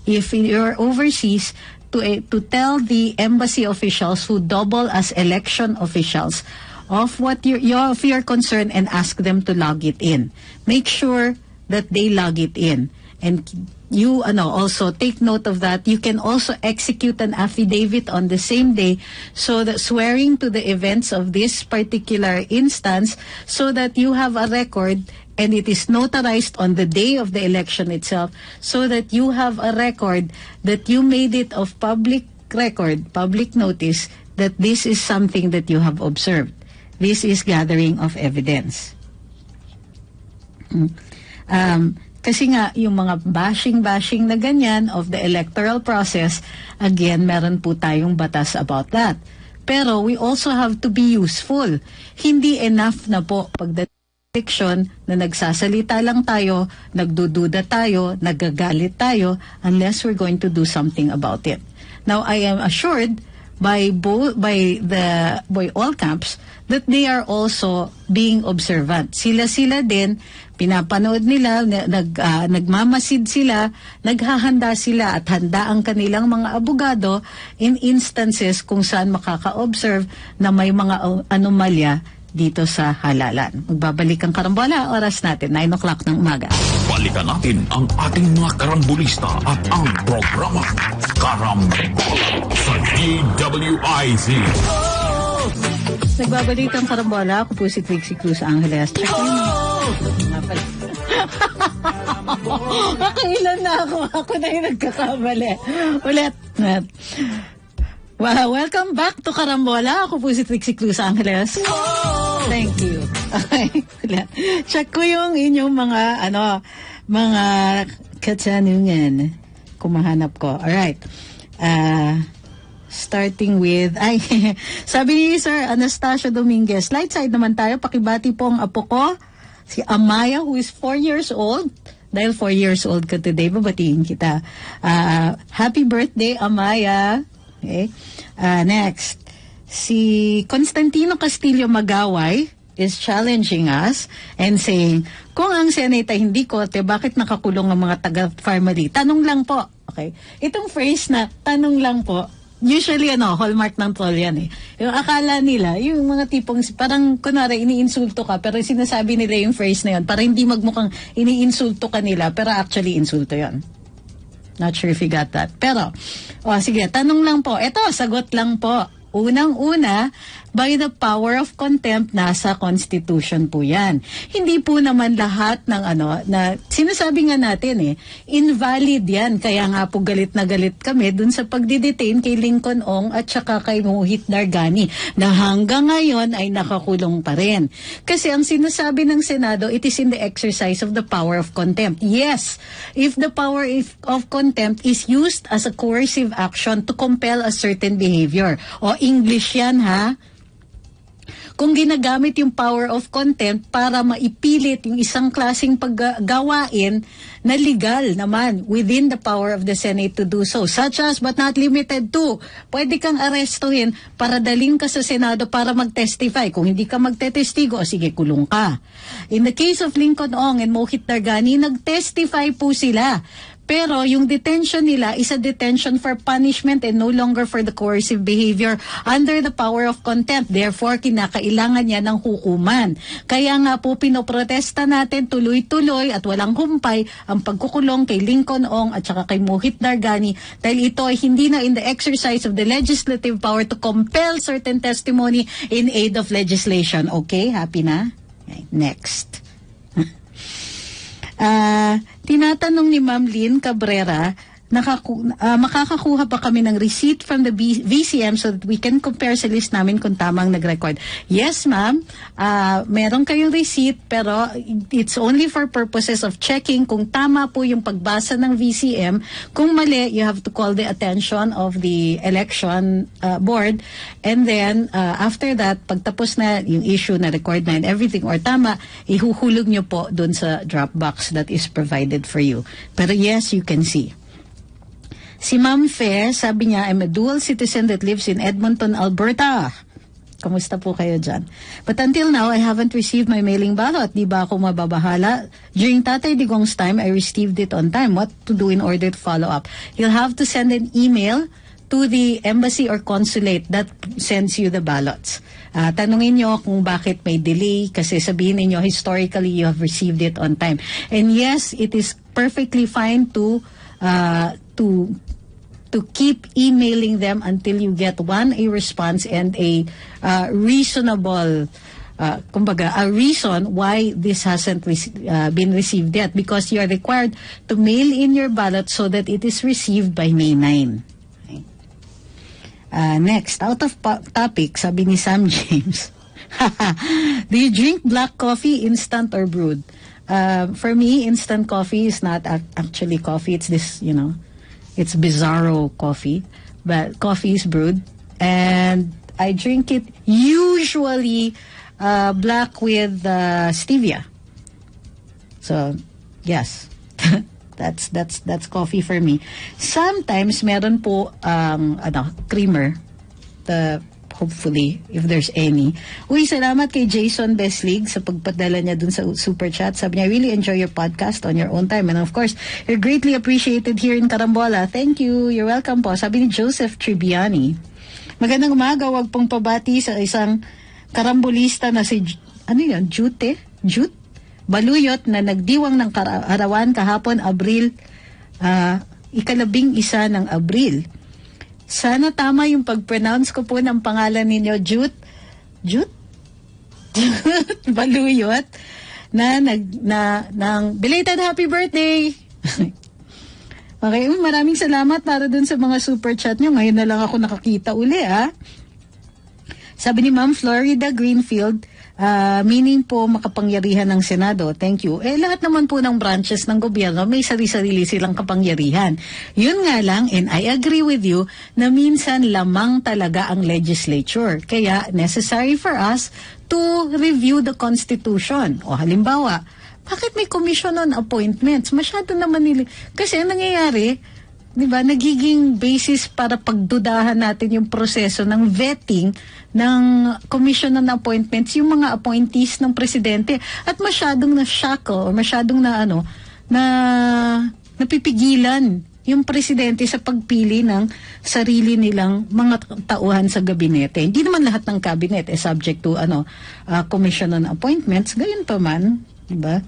if you're overseas, to tell the embassy officials who double as election officials of what your concern and ask them to log it in. Make sure that they log it in. And you also take note of that. You can also execute an affidavit on the same day, so that swearing to the events of this particular instance, so that you have a record and it is notarized on the day of the election itself, so that you have a record that you made it of public record, public notice, that this is something that you have observed. This is gathering of evidence. Kasi nga, yung mga bashing na ganyan of the electoral process, again, meron po tayong batas about that. Pero we also have to be useful. Hindi enough na po pagdating election na nagsasalita lang tayo, nagdududa tayo, nagagalit tayo, unless we're going to do something about it. Now, I am assured by all camps that they are also being observant. Sila din, pinapanood nila, nagmamasid sila, naghahanda sila at handa ang kanilang mga abogado in instances kung saan makaka-observe na may mga anomalya dito sa halalan. Magbabalik ang Karambola, oras natin, 9 o'clock ng umaga. Balikan natin ang ating mga karambulista at ang programa Karambola sa DWIZ. Nagbabalik ang Karambola. Ako po si Trixie Cruz Angeles. Nakailan na ako. Ako na yung nagkakamali. Ulit. Wow, welcome back to Karambola. Ako po si Trixie Cruz Angeles. Thank you. Okay. Check ko yung inyong mga katanungan. Kumahanap ko. Alright. Starting with, sabi ni Sir Anastasio Dominguez, light side naman tayo, pakibati po ang apo ko Si Amaya, who is 4 years old. Dahil 4 years old ka today, babatiin kita. Happy birthday, Amaya. Okay. Next, si Constantino Castillo Magaway is challenging us and saying, kung ang Senate ay hindi kote, bakit nakakulong ang mga taga-family? Tanong lang po. Okay. Itong phrase na, tanong lang po, usually, hallmark ng troll yan eh. Yung akala nila, yung mga tipong, parang, kunwari, iniinsulto ka, pero sinasabi nila yung phrase na yun, para hindi magmukhang iniinsulto ka nila, pero actually, insulto yun. Not sure if you got that. Pero, sige, tanong lang po. Ito, sagot lang po. Unang-una, by the power of contempt, nasa Constitution po yan. Hindi po naman lahat ng na sinasabi nga natin invalid yan. Kaya nga po galit na galit kami dun sa pagdidetain kay Lincoln Ong at saka kay Mohit Dargani na hanggang ngayon ay nakakulong pa rin. Kasi ang sinasabi ng Senado, it is in the exercise of the power of contempt. Yes, if the power of contempt is used as a coercive action to compel a certain behavior. O English yan ha. Kung ginagamit yung power of contempt para maipilit yung isang klaseng paggawain na legal naman within the power of the Senate to do so, such as but not limited to, pwede kang arestuhin para daling ka sa Senado para mag-testify. Kung hindi ka magtetestigo, sige, kulong ka. In the case of Lincoln Ong and Mohit Dargani, nag-testify po sila. Pero yung detention nila is a detention for punishment and no longer for the coercive behavior under the power of contempt. Therefore, kinakailangan niya ng hukuman. Kaya nga po pinoprotesta natin tuloy-tuloy at walang humpay ang pagkukulong kay Lincoln Ong at saka kay Mohit Dargani dahil ito ay hindi na in the exercise of the legislative power to compel certain testimony in aid of legislation. Okay? Happy na? Okay, next. Tinatanong ni Ma'am Lynn Cabrera, makakakuha pa kami ng receipt from the VCM so that we can compare sa list namin kung tamang nag-record. Yes, ma'am. Meron kayong receipt pero it's only for purposes of checking kung tama po yung pagbasa ng VCM. Kung mali, you have to call the attention of the election board and then after that, pagtapos na yung issue na record na and everything or tama, ihuhulog nyo po dun sa drop box that is provided for you. Pero yes, you can see. Si Ma'am Fair, sabi niya, I'm a dual citizen that lives in Edmonton, Alberta. Kamusta po kayo dyan? But until now, I haven't received my mailing ballot. Di ba ako mababahala? During Tatay Digong's time, I received it on time. What to do in order to follow up? You'll have to send an email to the embassy or consulate that sends you the ballots. Tanungin nyo kung bakit may delay kasi sabihin niyo historically you have received it on time. And yes, it is perfectly fine to keep emailing them until you get a response and a reasonable a reason why this hasn't been received yet, because you are required to mail in your ballot so that it is received by May 9. Okay. Next, out of topic, sabi ni Sam James, do you drink black coffee, instant or brewed? For me, instant coffee is not actually coffee. It's this, it's bizarro coffee, but coffee is brewed, and I drink it usually black with stevia. So, yes, that's coffee for me. Sometimes meron po creamer, hopefully, if there's any. Uy, salamat kay Jason Beslig sa pagpadala niya dun sa super chat. Sabi niya, I really enjoy your podcast on your own time. And of course, you're greatly appreciated here in Karambola. Thank you. You're welcome po. Sabi ni Joseph Tribiani, magandang umaga. Huwag pong pabati sa isang karambolista na si, Jute Baluyot na nagdiwang ng arawan kahapon, Abril, 11 ng Abril. Sana tama yung pag-pronounce ko po ng pangalan ninyo, Jute Baluyot, ng belated happy birthday. Okay, maraming salamat para dun sa mga super chat nyo. Ngayon na lang ako nakakita uli, Sabi ni Ma'am Florida Greenfield, meaning po makapangyarihan ng Senado. Thank you. Lahat naman po ng branches ng gobyerno may sarili-sarili silang kapangyarihan. Yun nga lang, and I agree with you, na minsan lamang talaga ang legislature. Kaya necessary for us to review the Constitution. O halimbawa, bakit may commission on appointments? Masyado naman kasi ang nangyayari, di ba, nagiging basis para pagdudahan natin yung proseso ng vetting ng commission on appointments, yung mga appointees ng presidente, at masyadong na-shackle o masyadong napipigilan yung presidente sa pagpili ng sarili nilang mga tauhan sa gabinete. Hindi naman lahat ng cabinet subject to commission on appointments, gayon pa man. Diba?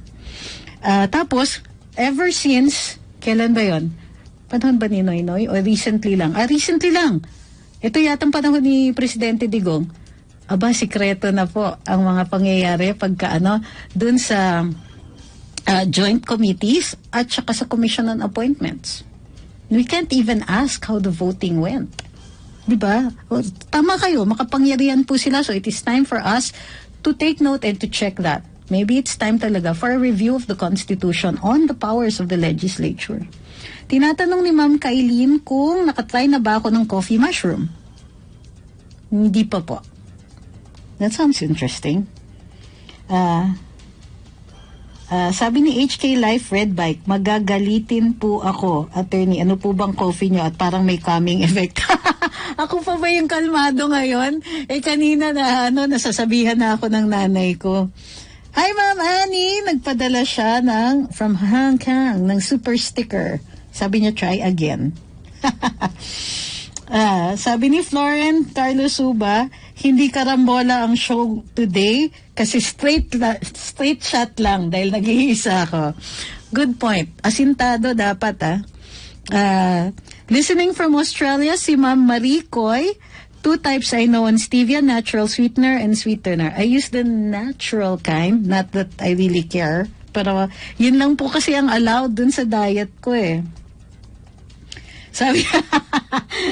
Tapos, ever since, kailan ba yun? Panahon ba ni Noynoy? O recently lang? Recently lang. Ito yatang panahon ni Presidente Digong. Aba, sikreto na po ang mga pangyayari pagka dun sa joint committees at saka sa commission on appointments. We can't even ask how the voting went. Diba? Tama kayo, makapangyarihan po sila. So it is time for us to take note and to check that. Maybe it's time talaga for a review of the Constitution on the powers of the legislature. Tinatanong ni Ma'am Kailin kung nakatry na ba ako ng coffee mushroom. Hindi pa po. That sounds interesting. Sabi ni HK Life Red Bike, magagalitin po ako, attorney. Ano po bang coffee nyo? At parang may calming effect. Ako pa ba yung kalmado ngayon? Kanina nasasabihan na ako ng nanay ko. Hi, Ma'am Annie! Nagpadala siya from Hong Kong ng super sticker. Sabi niya, try again. Sabi ni Florent Carlos Suba, hindi karambola ang show today kasi straight shot lang dahil nag-iisa ako. Good point. Asintado dapat, listening from Australia, si Ma'am Marie Coy. 2 types I know on stevia, natural sweetener and sweetener. I use the natural kind, not that I really care. Pero yun lang po kasi ang allowed dun sa diet ko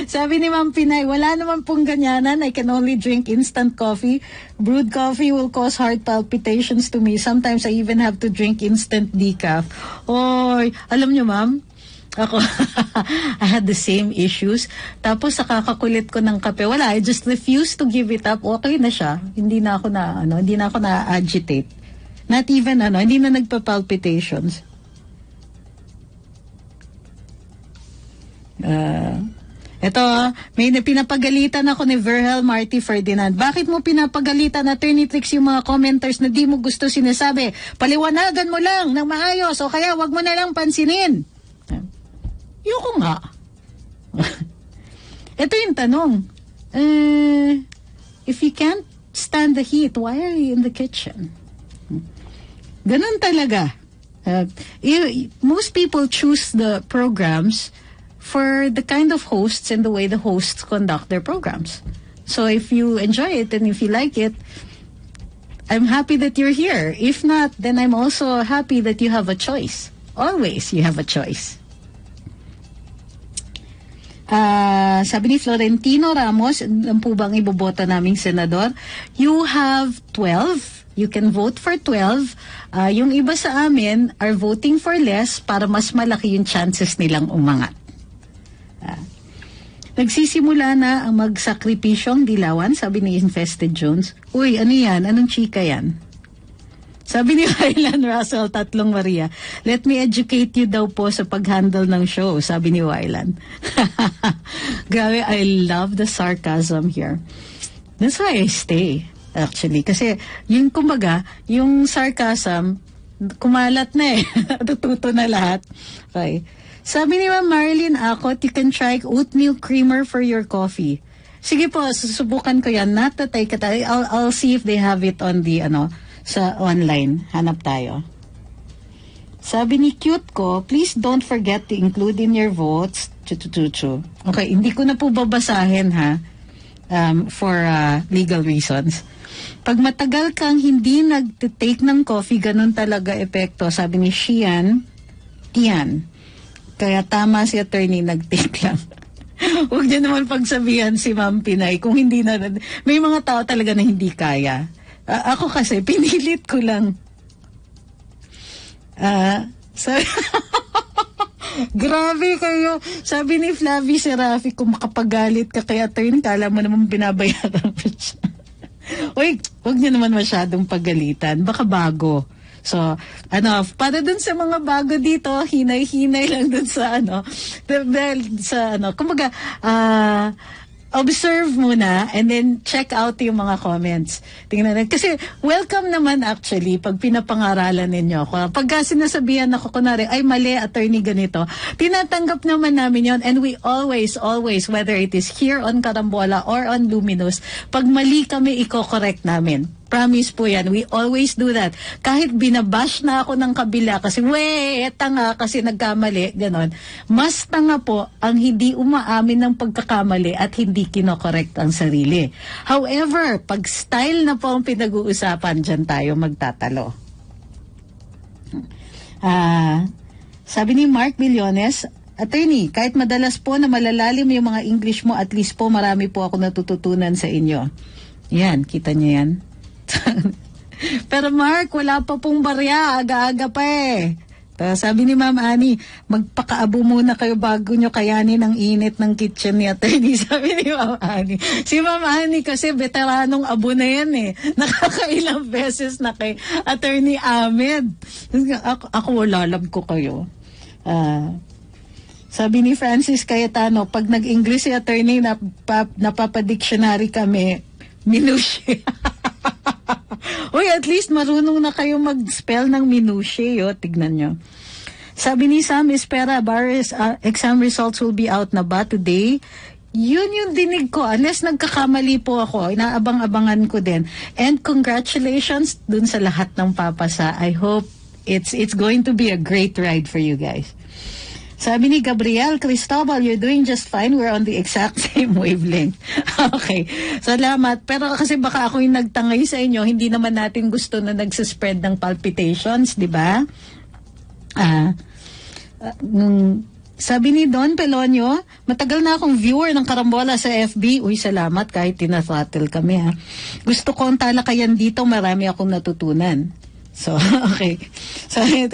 Sabi ni Ma'am Pinay, wala naman pong ganyanan. I can only drink instant coffee. Brewed coffee will cause heart palpitations to me. Sometimes I even have to drink instant decaf. Oy, alam nyo Ma'am, ako, I had the same issues. Tapos sa kakakulit ko ng kape, wala, I just refused to give it up. Okay na siya. Hindi na ako na-agitate. Not even, hindi na nagpa-palpitations. Ito, may pinapagalitan ako ni Verhel Marty Ferdinand. Bakit mo pinapagalitan, Attorney Trix, yung mga commenters na di mo gusto sinasabi? Paliwanagan mo lang ng maayos o kaya wag mo na lang pansinin. Yoko nga. Ito yung tanong. If you can't stand the heat, why are you in the kitchen? Ganun talaga. Most people choose the programs for the kind of hosts and the way the hosts conduct their programs. So if you enjoy it and if you like it, I'm happy that you're here. If not, then I'm also happy that you have a choice. Always you have a choice. Sabi ni Florentino Ramos, ang po bang iboboto naming senador? You have 12. You can vote for 12. Yung iba sa amin are voting for less para mas malaki yung chances nilang umangat. Nagsisimula na ang magsakripisyong dilawan, sabi ni Infested Jones. Uy, ano yan? Anong chika yan? Sabi ni Wylan Russell, Tatlong Maria, let me educate you daw po sa pag-handle ng show, sabi ni Wylan. Grabe, I love the sarcasm here. That's why I stay, actually. Kasi, yung kumbaga, yung sarcasm, kumalat na Tututo na lahat. Okay. Sabi ni Ma'am Marilyn Akot, you can try oatmeal creamer for your coffee. Sige po, susubukan ko yan. Not that I'll see if they have it on the, sa online. Hanap tayo. Sabi ni Cute ko, please don't forget to include in your votes. Okay, hindi ko na po babasahin for legal reasons. Pag matagal kang hindi nag-take ng coffee, ganun talaga epekto. Sabi ni Tian. Kaya tama si attorney, nag-take lang. Huwag niyo naman pagsabihan si Ma'am Pinay kung hindi na, may mga tao talaga na hindi kaya. Ako kasi, pinilit ko lang. Sabi, grabe kayo. Sabi ni Flavie Serafi, kung makapagalit ka kay attorney, kala mo naman binabayaran mo siya. Uy, huwag niyo naman masyadong pagalitan. Baka bago. So, para dun sa mga bago dito, hinay-hinay lang dun sa kumbaga, observe muna and then check out yung mga comments. Tingnan natin. Kasi welcome naman actually pag pinapangaralan ninyo ako. Pagka sinasabihan ako kunwari, ay mali, attorney ganito, tinatanggap naman namin yon, and we always, whether it is here on Karambola or on Luminous, pag mali kami, i-correct namin. Promise po yan. We always do that. Kahit binabash na ako ng kabila kasi, tanga kasi nagkamali, ganon. Mas tanga po ang hindi umaamin ng pagkakamali at hindi kinokorekt ang sarili. However, pag style na po ang pinag-uusapan, dyan tayo magtatalo. Sabi ni Mark Millones, attorney, kahit madalas po na malalalim yung mga English mo, at least po marami po ako natututunan sa inyo. Yan, kita niyo yan? Pero Mark, wala pa pong barya, aga-aga pa eh. Sabi ni Ma'am Annie, magpakaabo muna kayo bago nyo kayanin ang init ng kitchen ni attorney. Sabi ni Ma'am Annie. Si Ma'am Annie kasi veteranong abo na yan eh. Nakakailang beses na kay attorney Ahmed. Ako lalab ko kayo. Sabi ni Francis Cayetano, pag nag-English si attorney, napapa-dictionary kami, minusya. Uy, at least marunong na kayo mag-spell ng minusya, tignan nyo. Sabi ni Sam Espera, exam results will be out na ba today? Yun yung dinig ko. Unless nagkakamali po ako, inaabang-abangan ko din. And congratulations dun sa lahat ng papasa. I hope it's going to be a great ride for you guys. Sabi ni Gabriel Cristobal, you're doing just fine. We're on the exact same wavelength. Okay. Salamat. Pero kasi baka ako yung nagtangay sa inyo, hindi naman natin gusto na nagsaspread ng palpitations, di ba? Sabi ni Don Pelonio, matagal na akong viewer ng Karambola sa FB. Uy, salamat kahit tinathrottle kami. Gusto ko ang talakayan dito, marami akong natutunan. So, okay. So, ito,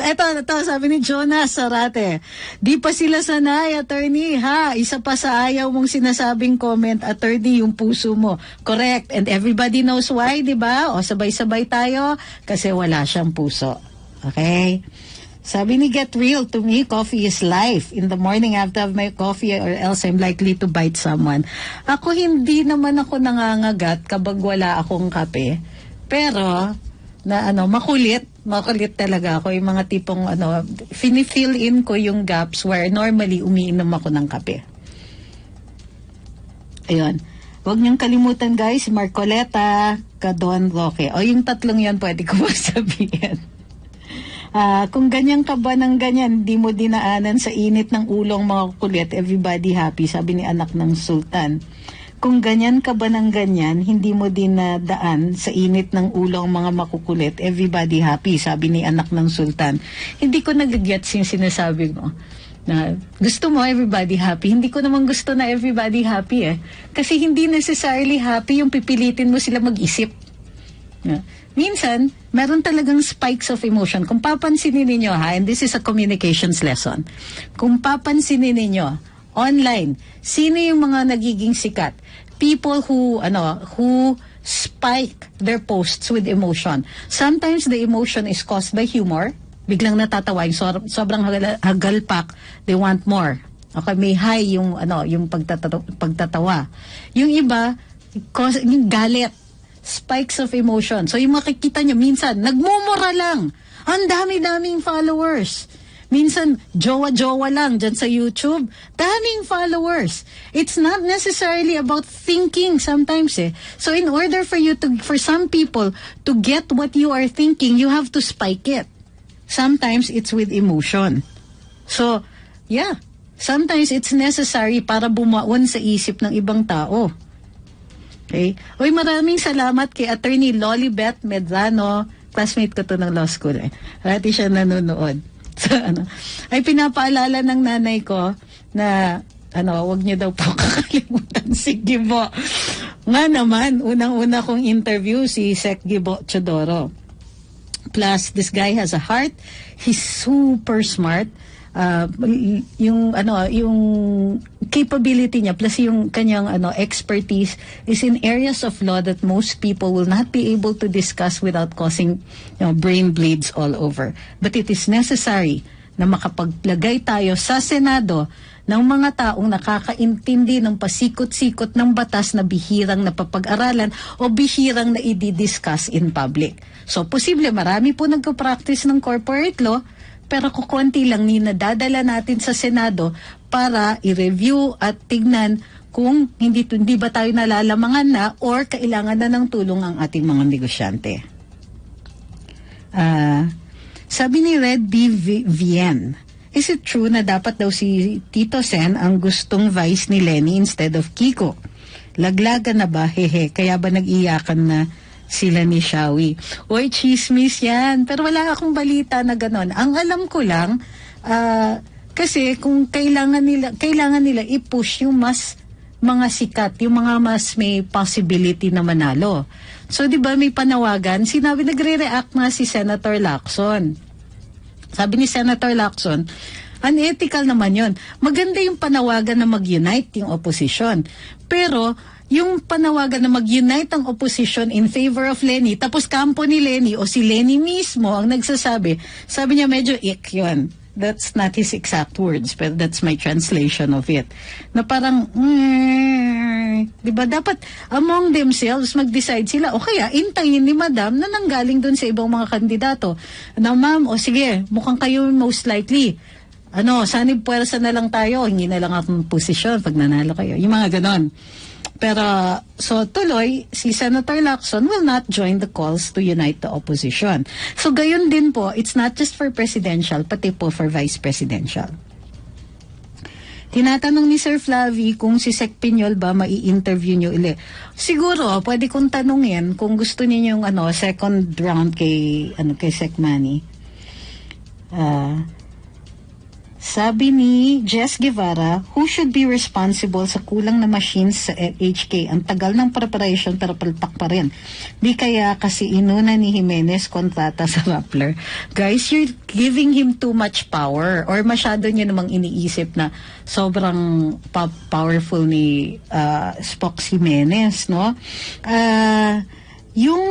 sabi ni Jonas Sarate, di pa sila sanay, attorney, ha? Isa pa sa ayaw mong sinasabing comment, attorney, yung puso mo. Correct. And everybody knows why, di ba? O, sabay-sabay tayo, kasi wala siyang puso. Okay? Sabi ni Get Real, to me, coffee is life. In the morning, I have to have my coffee or else I'm likely to bite someone. Ako, hindi naman ako nangangagat kapag wala akong kape. Pero, makulit talaga ako, yung mga tipong fini-fill in ko yung gaps where normally umiinom ako ng kape. Ayun. Huwag niyong kalimutan guys, Marcoleta, Cadon Roque. O yung tatlong yan pwede ko sabihin. Kung ganyan ka ba ng ganyan, di mo dinaanan sa init ng ulong mga kulit, everybody happy, sabi ni anak ng sultan. Kung ganyan ka ba ng ganyan, hindi mo din nadaan sa init ng ulong mga makukulit, everybody happy, sabi ni anak ng sultan. Hindi ko nag-gets yung sinasabi mo. Na gusto mo everybody happy. Hindi ko naman gusto na everybody happy eh. Kasi hindi necessarily happy yung pipilitin mo sila mag-isip. Minsan, meron talagang spikes of emotion. Kung papansinin ninyo and this is a communications lesson. Kung papansinin ninyo, online, sino yung mga nagiging sikat? People who spike their posts with emotion. Sometimes the emotion is caused by humor. Biglang natatawa, yung sobrang hagalpak, they want more. Okay, may high yung pagtatawa. Yung iba, yung galit, spikes of emotion. So yung makikita nyo, minsan, nagmumura lang. Ang dami-daming followers. Minsan, jowa-jowa lang dyan sa YouTube. Daming followers. It's not necessarily about thinking sometimes eh. So in order for some people to get what you are thinking, you have to spike it. Sometimes it's with emotion. So, yeah. Sometimes it's necessary para bumaon sa isip ng ibang tao. Okay? Uy, maraming salamat kay Attorney Lolibet Medrano. Classmate ko to ng law school eh. Parati siya nanonood. So, ay pinapaalala ng nanay ko na wag niyo daw po kakalimutan si Gibo. Nga naman, unang-una kong interview si Sec Gibo Chodoro. Plus, this guy has a heart. He's super smart. Yung capability niya plus yung kanyang expertise is in areas of law that most people will not be able to discuss without causing brain bleeds all over. But it is necessary na makapaglagay tayo sa Senado ng mga taong nakakaintindi ng pasikot-sikot ng batas na bihirang napapag-aralan o bihirang na i-discuss in public. So, posible marami po nagka-practice ng corporate law, pero kukunti lang ni nadadala natin sa Senado para i-review at tignan kung hindi ba tayo nalalamangan na or kailangan na ng tulong ang ating mga negosyante. Sabi ni Red B. Vien, is it true na dapat daw si Tito Sen ang gustong vice ni Lenny instead of Kiko? Laglagan na ba? Hehe, kaya ba nag-iyakan na sila ni Shawi? Oy, chismis yan. Pero wala akong balita na ganon. Ang alam ko lang, kasi kung kailangan nila i-push yung mas mga sikat, yung mga mas may possibility na manalo. So, di ba may panawagan? Nagre-react na si Senator Lacson. Sabi ni Senator Lacson, unethical naman yon. Maganda yung panawagan na mag-unite yung opposition. Pero, yung panawagan na mag-unite ang opposition in favor of Lenny, tapos kampo ni Lenny o si Lenny mismo ang nagsasabi, sabi niya medyo ick yun. That's not his exact words, but that's my translation of it. Na parang, di ba, dapat among themselves mag-decide sila, o kaya intayin ni Madam na nanggaling dun sa ibang mga kandidato. Na ma'am, o sige, mukhang kayo most likely. Sanib puwersa na lang tayo, hindi na lang akong posisyon pag nanalo kayo. Yung mga ganon. Pero, so tuloy, si Senator Lacson will not join the calls to unite the opposition. So gayon din po, it's not just for presidential, pati po for vice presidential. Tinatanong ni Sir Flavi kung si Sec Piñol ba mai-interview nyo ulit. Siguro, pwede kong tanungin kung gusto niyo yung second round kay Sec Manny. Sabi ni Jess Guevara, who should be responsible sa kulang na machines sa HK? Ang tagal ng preparation pero palpak pa rin. Di kaya kasi inuna ni Jimenez kontrata sa Rappler. Guys, you're giving him too much power or masyado niyo namang iniisip na sobrang powerful ni Spock Jimenez, no? Yung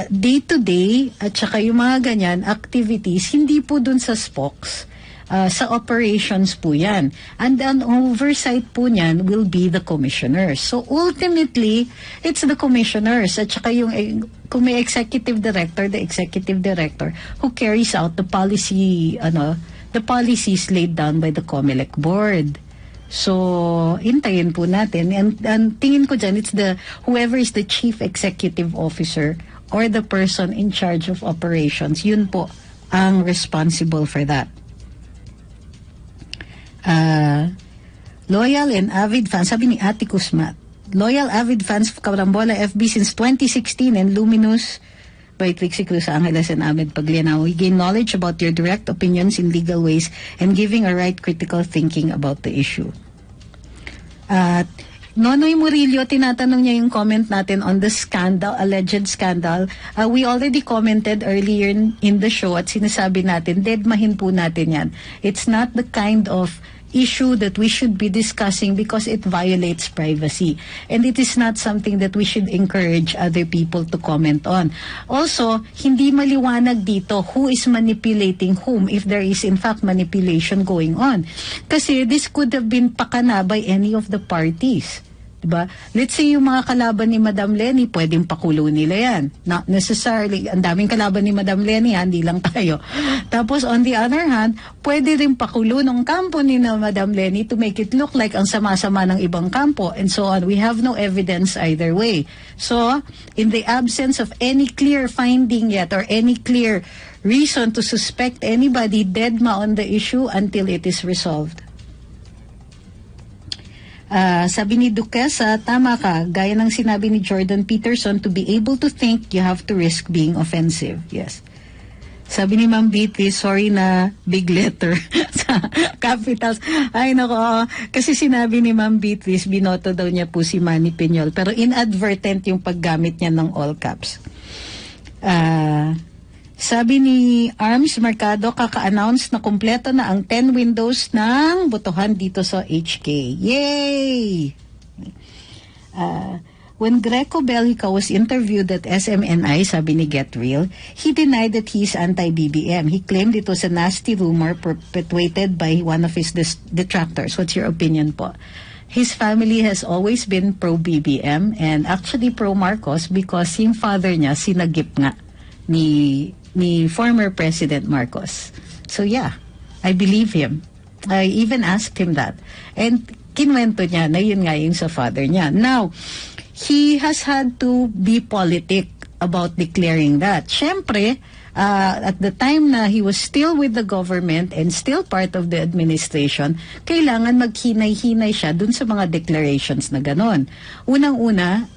day-to-day at saka yung mga ganyan activities, hindi po dun sa Spocks. Sa operations po yan. And an oversight po niyan will be the commissioners. So ultimately, it's the commissioners at saka yung kung may executive director, the executive director who carries out the policy, the policies laid down by the COMELEC board. So, hintayin po natin. And tingin ko dyan, it's whoever is the chief executive officer or the person in charge of operations, yun po ang responsible for that. Loyal and avid fans, sabi ni Ate Kusmat, loyal avid fans of Karambola FB since 2016 and Luminous by Trixie Cruz Angeles and Ahmed Paglianao. We gain knowledge about your direct opinions in legal ways and giving a right critical thinking about the issue. Nonoy Murillo, tinatanong niya yung comment natin on the scandal, alleged scandal. We already commented earlier in the show at sinasabi natin, deadmahin po natin yan. It's not the kind of issue that we should be discussing because it violates privacy. And it is not something that we should encourage other people to comment on. Also, hindi maliwanag dito who is manipulating whom if there is in fact manipulation going on. Kasi this could have been pakana by any of the parties. Diba? Let's say yung mga kalaban ni Madam Lenny, pwedeng pakulo nila yan. Not necessarily, ang daming kalaban ni Madam Lenny, hindi lang tayo. Tapos on the other hand, pwede rin pakulo ng kampo ni Madam Lenny to make it look like ang sama-sama ng ibang kampo and so on. We have no evidence either way. So, in the absence of any clear finding yet or any clear reason to suspect anybody, deadma on the issue until it is resolved. Sabi ni Duquesa, tama ka, gaya ng sinabi ni Jordan Peterson, to be able to think, you have to risk being offensive. Yes. Sabi ni Ma'am Beatrice, sorry na big letter sa capitals. Ay nako, kasi sinabi ni Ma'am Beatrice, binoto daw niya po si Manny Piñol, pero inadvertent yung paggamit niya ng all caps. Sabi ni Arms Mercado, kaka-announce na kumpleto na ang 10 windows ng botohan dito sa HK. Yay! When Greco Bellica was interviewed at SMNI, sabi ni Get Real, he denied that he's anti-BBM. He claimed it was a nasty rumor perpetuated by one of his detractors. What's your opinion po? His family has always been pro-BBM and actually pro-Marcos because yung father niya sinagip nga ni former President Marcos. So yeah, I believe him. I even asked him that. And kinwento niya na yun nga yung sa father niya. Now, he has had to be politic about declaring that. Siyempre, at the time na he was still with the government and still part of the administration, kailangan maghinay-hinay siya dun sa mga declarations na ganon. Unang-una,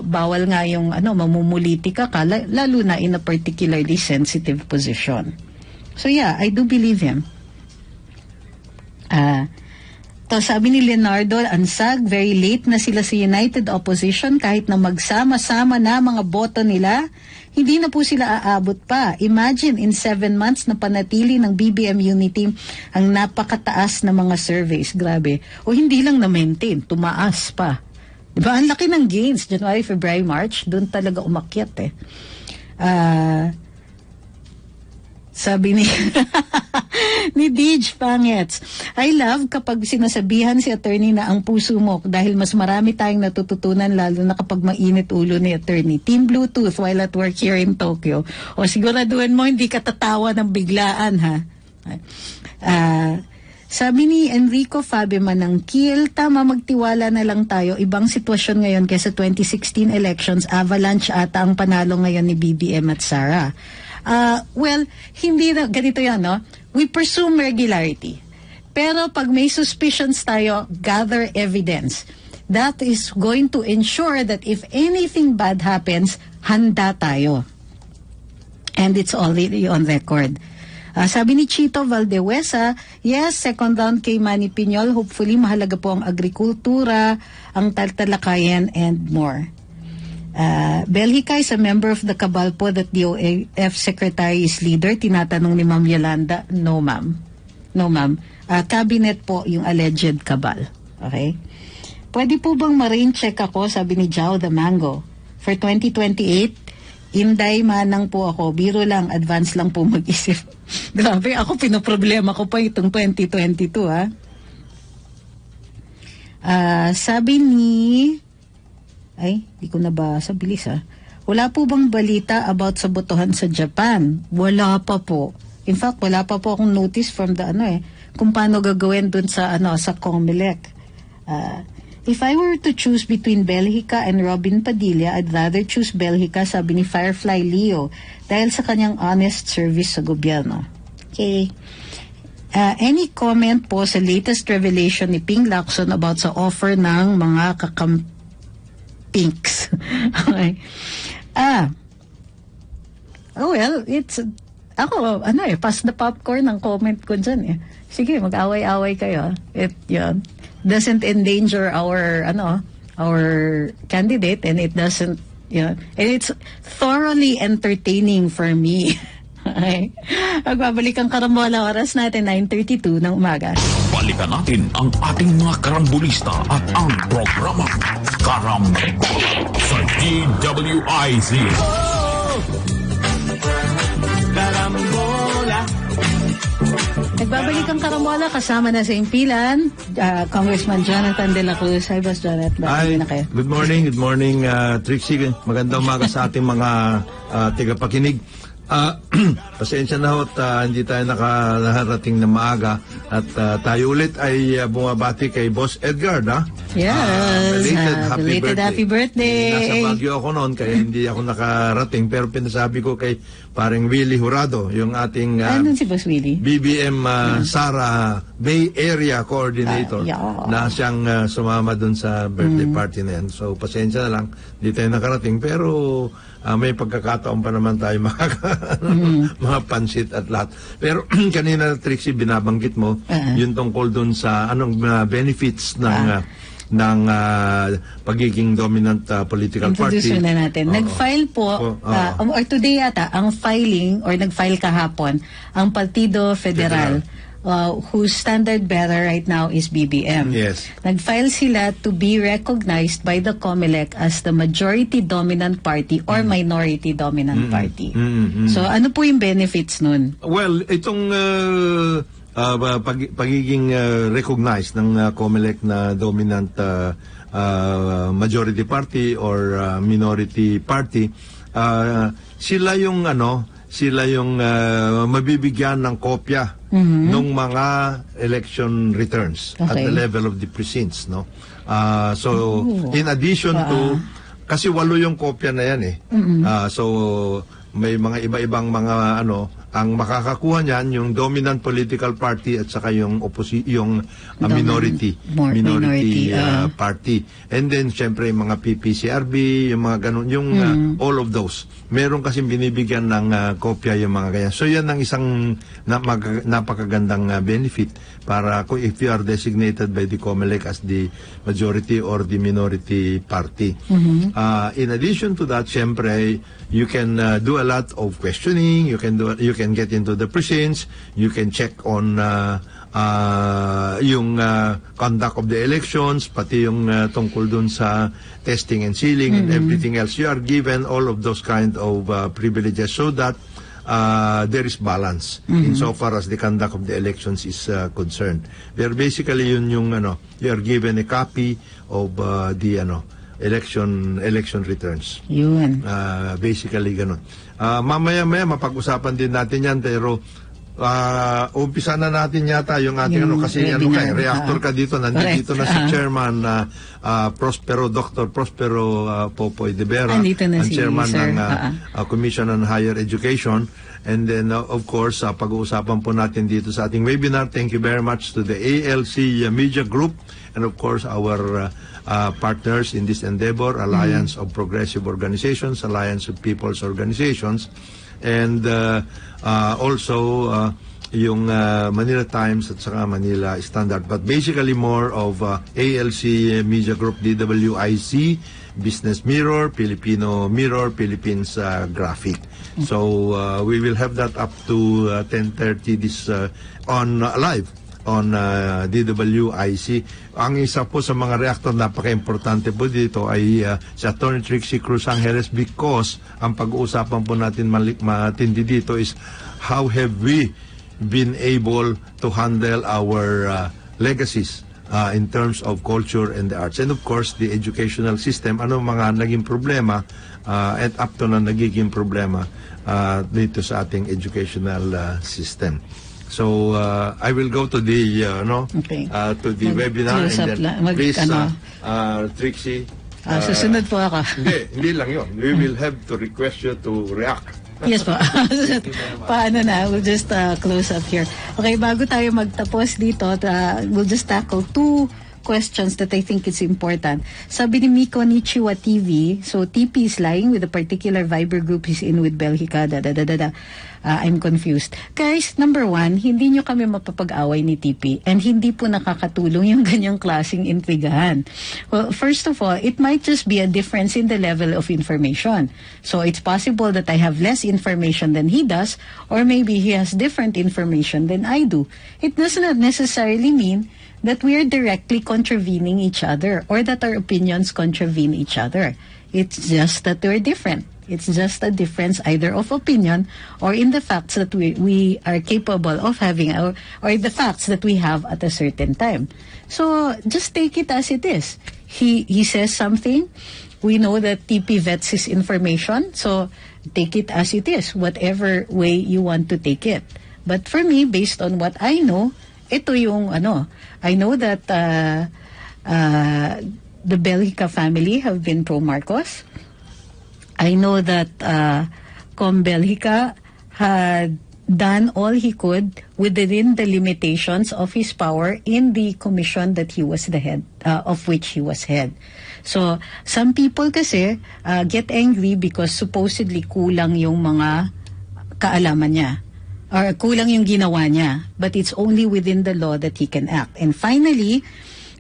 bawal nga yung mamumulitika ka, lalo na in a particularly sensitive position. So yeah, I do believe him. To sabi ni Leonardo Ansag, very late na sila sa United Opposition kahit na magsama-sama na mga boto nila, hindi na po sila aabot pa. Imagine in 7 months na panatili ng BBM Unity ang napakataas na mga surveys. Grabe. O hindi lang na-maintain, tumaas pa. Diba? Ang laki ng gains. January, February, March, doon talaga umakyat eh. Sabi ni ni Dij Pangets, I love kapag sinasabihan si attorney na ang puso mo dahil mas marami tayong natututunan lalo na kapag mainit ulo ni attorney. Team Bluetooth while at work here in Tokyo. O siguraduhan mo hindi ka tatawa ng biglaan ha. Sabi ni Enrico Fabiman ng Kiel, tama, magtiwala na lang tayo. Ibang sitwasyon ngayon kaysa 2016 elections. Avalanche ata ang panalo ngayon ni BBM at Sara. Well, hindi na, ganito yan, no? We presume regularity. Pero pag may suspicions tayo, gather evidence. That is going to ensure that if anything bad happens, handa tayo. And it's already on record. Sabi ni Chito Valdewesa, yes, second round kay Manny Piñol. Hopefully, mahalaga po ang agrikultura, ang talakayan, and more. Belgica is a member of the cabal po that the OAF secretary is leader. Tinatanong ni Ma'am Yolanda, no ma'am. No ma'am. Cabinet po yung alleged cabal. Okay? Pwede po bang ma-rain check ako, sabi ni Jao the Mango. For 2028, Inday manang po ako. Biro lang, advance lang po mag-isip. Grabe, ako pinoproblema ko pa itong 2022 ha. Sabi ni... Ay, di ko nabasa. Bilis ha. Wala po bang balita about sa botohan sa Japan? Wala pa po. In fact, wala pa po akong notice from the kung paano gagawin dun sa sa COMELEC. If I were to choose between Belgica and Robin Padilla, I'd rather choose Belgica, sabi ni Firefly Leo, dahil sa kanyang honest service sa gobyerno. Okay. Any comment po sa latest revelation ni Ping Lacson about sa offer ng mga pinks? Okay. Well, it's ako pass the popcorn ang comment ko dyan eh. Sige, mag-away-away kayo. It doesn't endanger our candidate, and it doesn't and it's thoroughly entertaining for me. Okay. Magbabalik ang Karambola, oras natin 9:32 ng umaga. Balikan natin ang ating mga karambulista at ang programa Karambola sa DWIZ. Karambola. Nagbabalik ang Karambola, kasama na sa impilan Congressman Jonathan De La Cruz. Hi, Boss Jonathan. Hi, good morning, Trixie. Magandang umaga sa ating mga tigapakinig. Pasensya na ho at hindi tayo nakarating na maaga at tayo ulit ay bumabati kay Boss Edgar, Yes, belated happy birthday. Nasa Baguio ako noon kaya hindi ako nakarating, pero pinasabi ko kay paring Willie Jurado, yung ating si Boss Willie? BBM Sara Bay Area Coordinator, na siyang sumama dun sa birthday party na yan. So pasensya na lang, hindi tayo nakarating, pero may pagkakataon pa naman tayo mga pansit at lahat. Pero kanina, Trixie, binabanggit mo yung tungkol dun sa benefits ng pagiging dominant political party. Introduce na natin. Nag-file po, or today yata, ang filing, or nag-file kahapon, ang Partido Federal. Whose standard bearer right now is BBM. Yes. Nag-file sila to be recognized by the COMELEC as the majority dominant party or minority dominant party. So ano po yung benefits nun? Well, itong pagiging recognized ng COMELEC na dominant majority party or minority party, sila yung mabibigyan ng kopya ng mga election returns at the level of the precincts, no? So in addition to, kasi 8 yung kopya na yan so may mga iba-ibang mga ang makakakuha niyan yung dominant political party at saka yung minority party. And then syempre yung mga PPCRB, yung mga ganun, yung all of those. Meron kasi binibigyan ng kopya yung mga ganyan. So yan ang isang napakagandang benefit para if you are designated by the COMELEC as the majority or the minority party. In addition to that, syempre you can do a lot of questioning, you can get into the precincts, you can check on yung conduct of the elections, pati yung tungkol dun sa testing and sealing and everything else. You are given all of those kind of privileges so that there is balance insofar as the conduct of the elections is concerned. They're basically you are given a copy of the election returns. Yun. Basically ganun. Mamaya-maya mapag-usapan din natin yan, pero umpisa na natin yata yung ating kasi reactor ka dito, nandito na si Chairman Dr. Prospero Popoy de Vera, ang Chairman ng Commission on Higher Education. And then, of course, pag-uusapan po natin dito sa ating webinar. Thank you very much to the ALC Media Group and, of course, our partners in this endeavor, Alliance of Progressive Organizations, Alliance of People's Organizations, and also yung Manila Times at saka Manila Standard. But basically more of ALC Media Group, DWIC, Business Mirror, Filipino Mirror, Philippines Graphic. So we will have that up to 10:30 this on live on DWIC. Ang isa po sa mga reactor napaka-importante po dito ay si Attorney Trixie Cruz Angeles, because ang pag-uusapan po natin matindi dito is how have we been able to handle our legacies in terms of culture and the arts. And of course, the educational system, ano mga naging problema at up to na nagiging problema dito sa ating educational system. So I will go to the to the webinar, and then please Trixie. Susunod po ako. Hindi lang yun. We will have to request you to react. Yes po. Paano na? We'll just close up here. Okay, bago tayo magtapos dito, we'll just tackle 2 questions that I think is important. Sabi ni Miko Nichiwa TV, so TP is lying with a particular Viber group he's in with Belgica, I'm confused. Guys, number 1, hindi nyo kami mapapag-away ni TP and hindi po nakakatulong yung ganyang klaseng intrigahan. Well, first of all, it might just be a difference in the level of information. So it's possible that I have less information than he does, or maybe he has different information than I do. It does not necessarily mean that we are directly contravening each other or that our opinions contravene each other. It's just that we're different. It's just a difference either of opinion or in the facts that we are capable of having or the facts that we have at a certain time. So just take it as it is. He says something. We know that TP vets his information. So take it as it is, whatever way you want to take it. But for me, based on what I know, ito yung I know that the Belgica family have been pro-Marcos. I know that Com Belgica had done all he could within the limitations of his power in the commission that he was the head, of which he was head. So, some people kasi get angry because supposedly kulang yung mga kaalaman niya or kulang yung ginawa niya. But it's only within the law that he can act. And finally,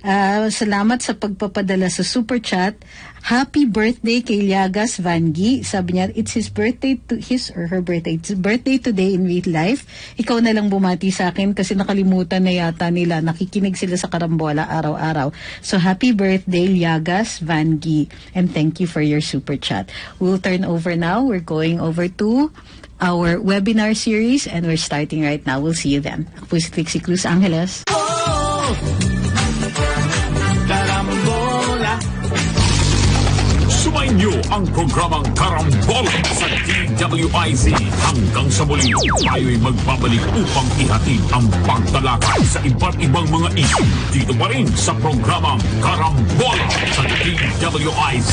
salamat sa pagpapadala sa super chat. Happy birthday kay Liagas Vangi. Sabi niya, it's his birthday to his or her birthday. It's birthday today in real life. Ikaw na lang bumati sa akin kasi nakalimutan na yata nila. Nakikinig sila sa Karambola araw-araw. So happy birthday Liagas Vangi. And thank you for your super chat. We'll turn over now. We're going over to our webinar series and we're starting right now. We'll see you then. Ako po si Trixie Cruz Angeles. Karambola. Sumainyo ang programang Karambola sa DWIZ. Hanggang sa muli, tayo'y magbabalik upang ihatid ang pagtalakay sa iba't ibang mga issue. Dito pa rin sa programang Karambola sa DWIZ.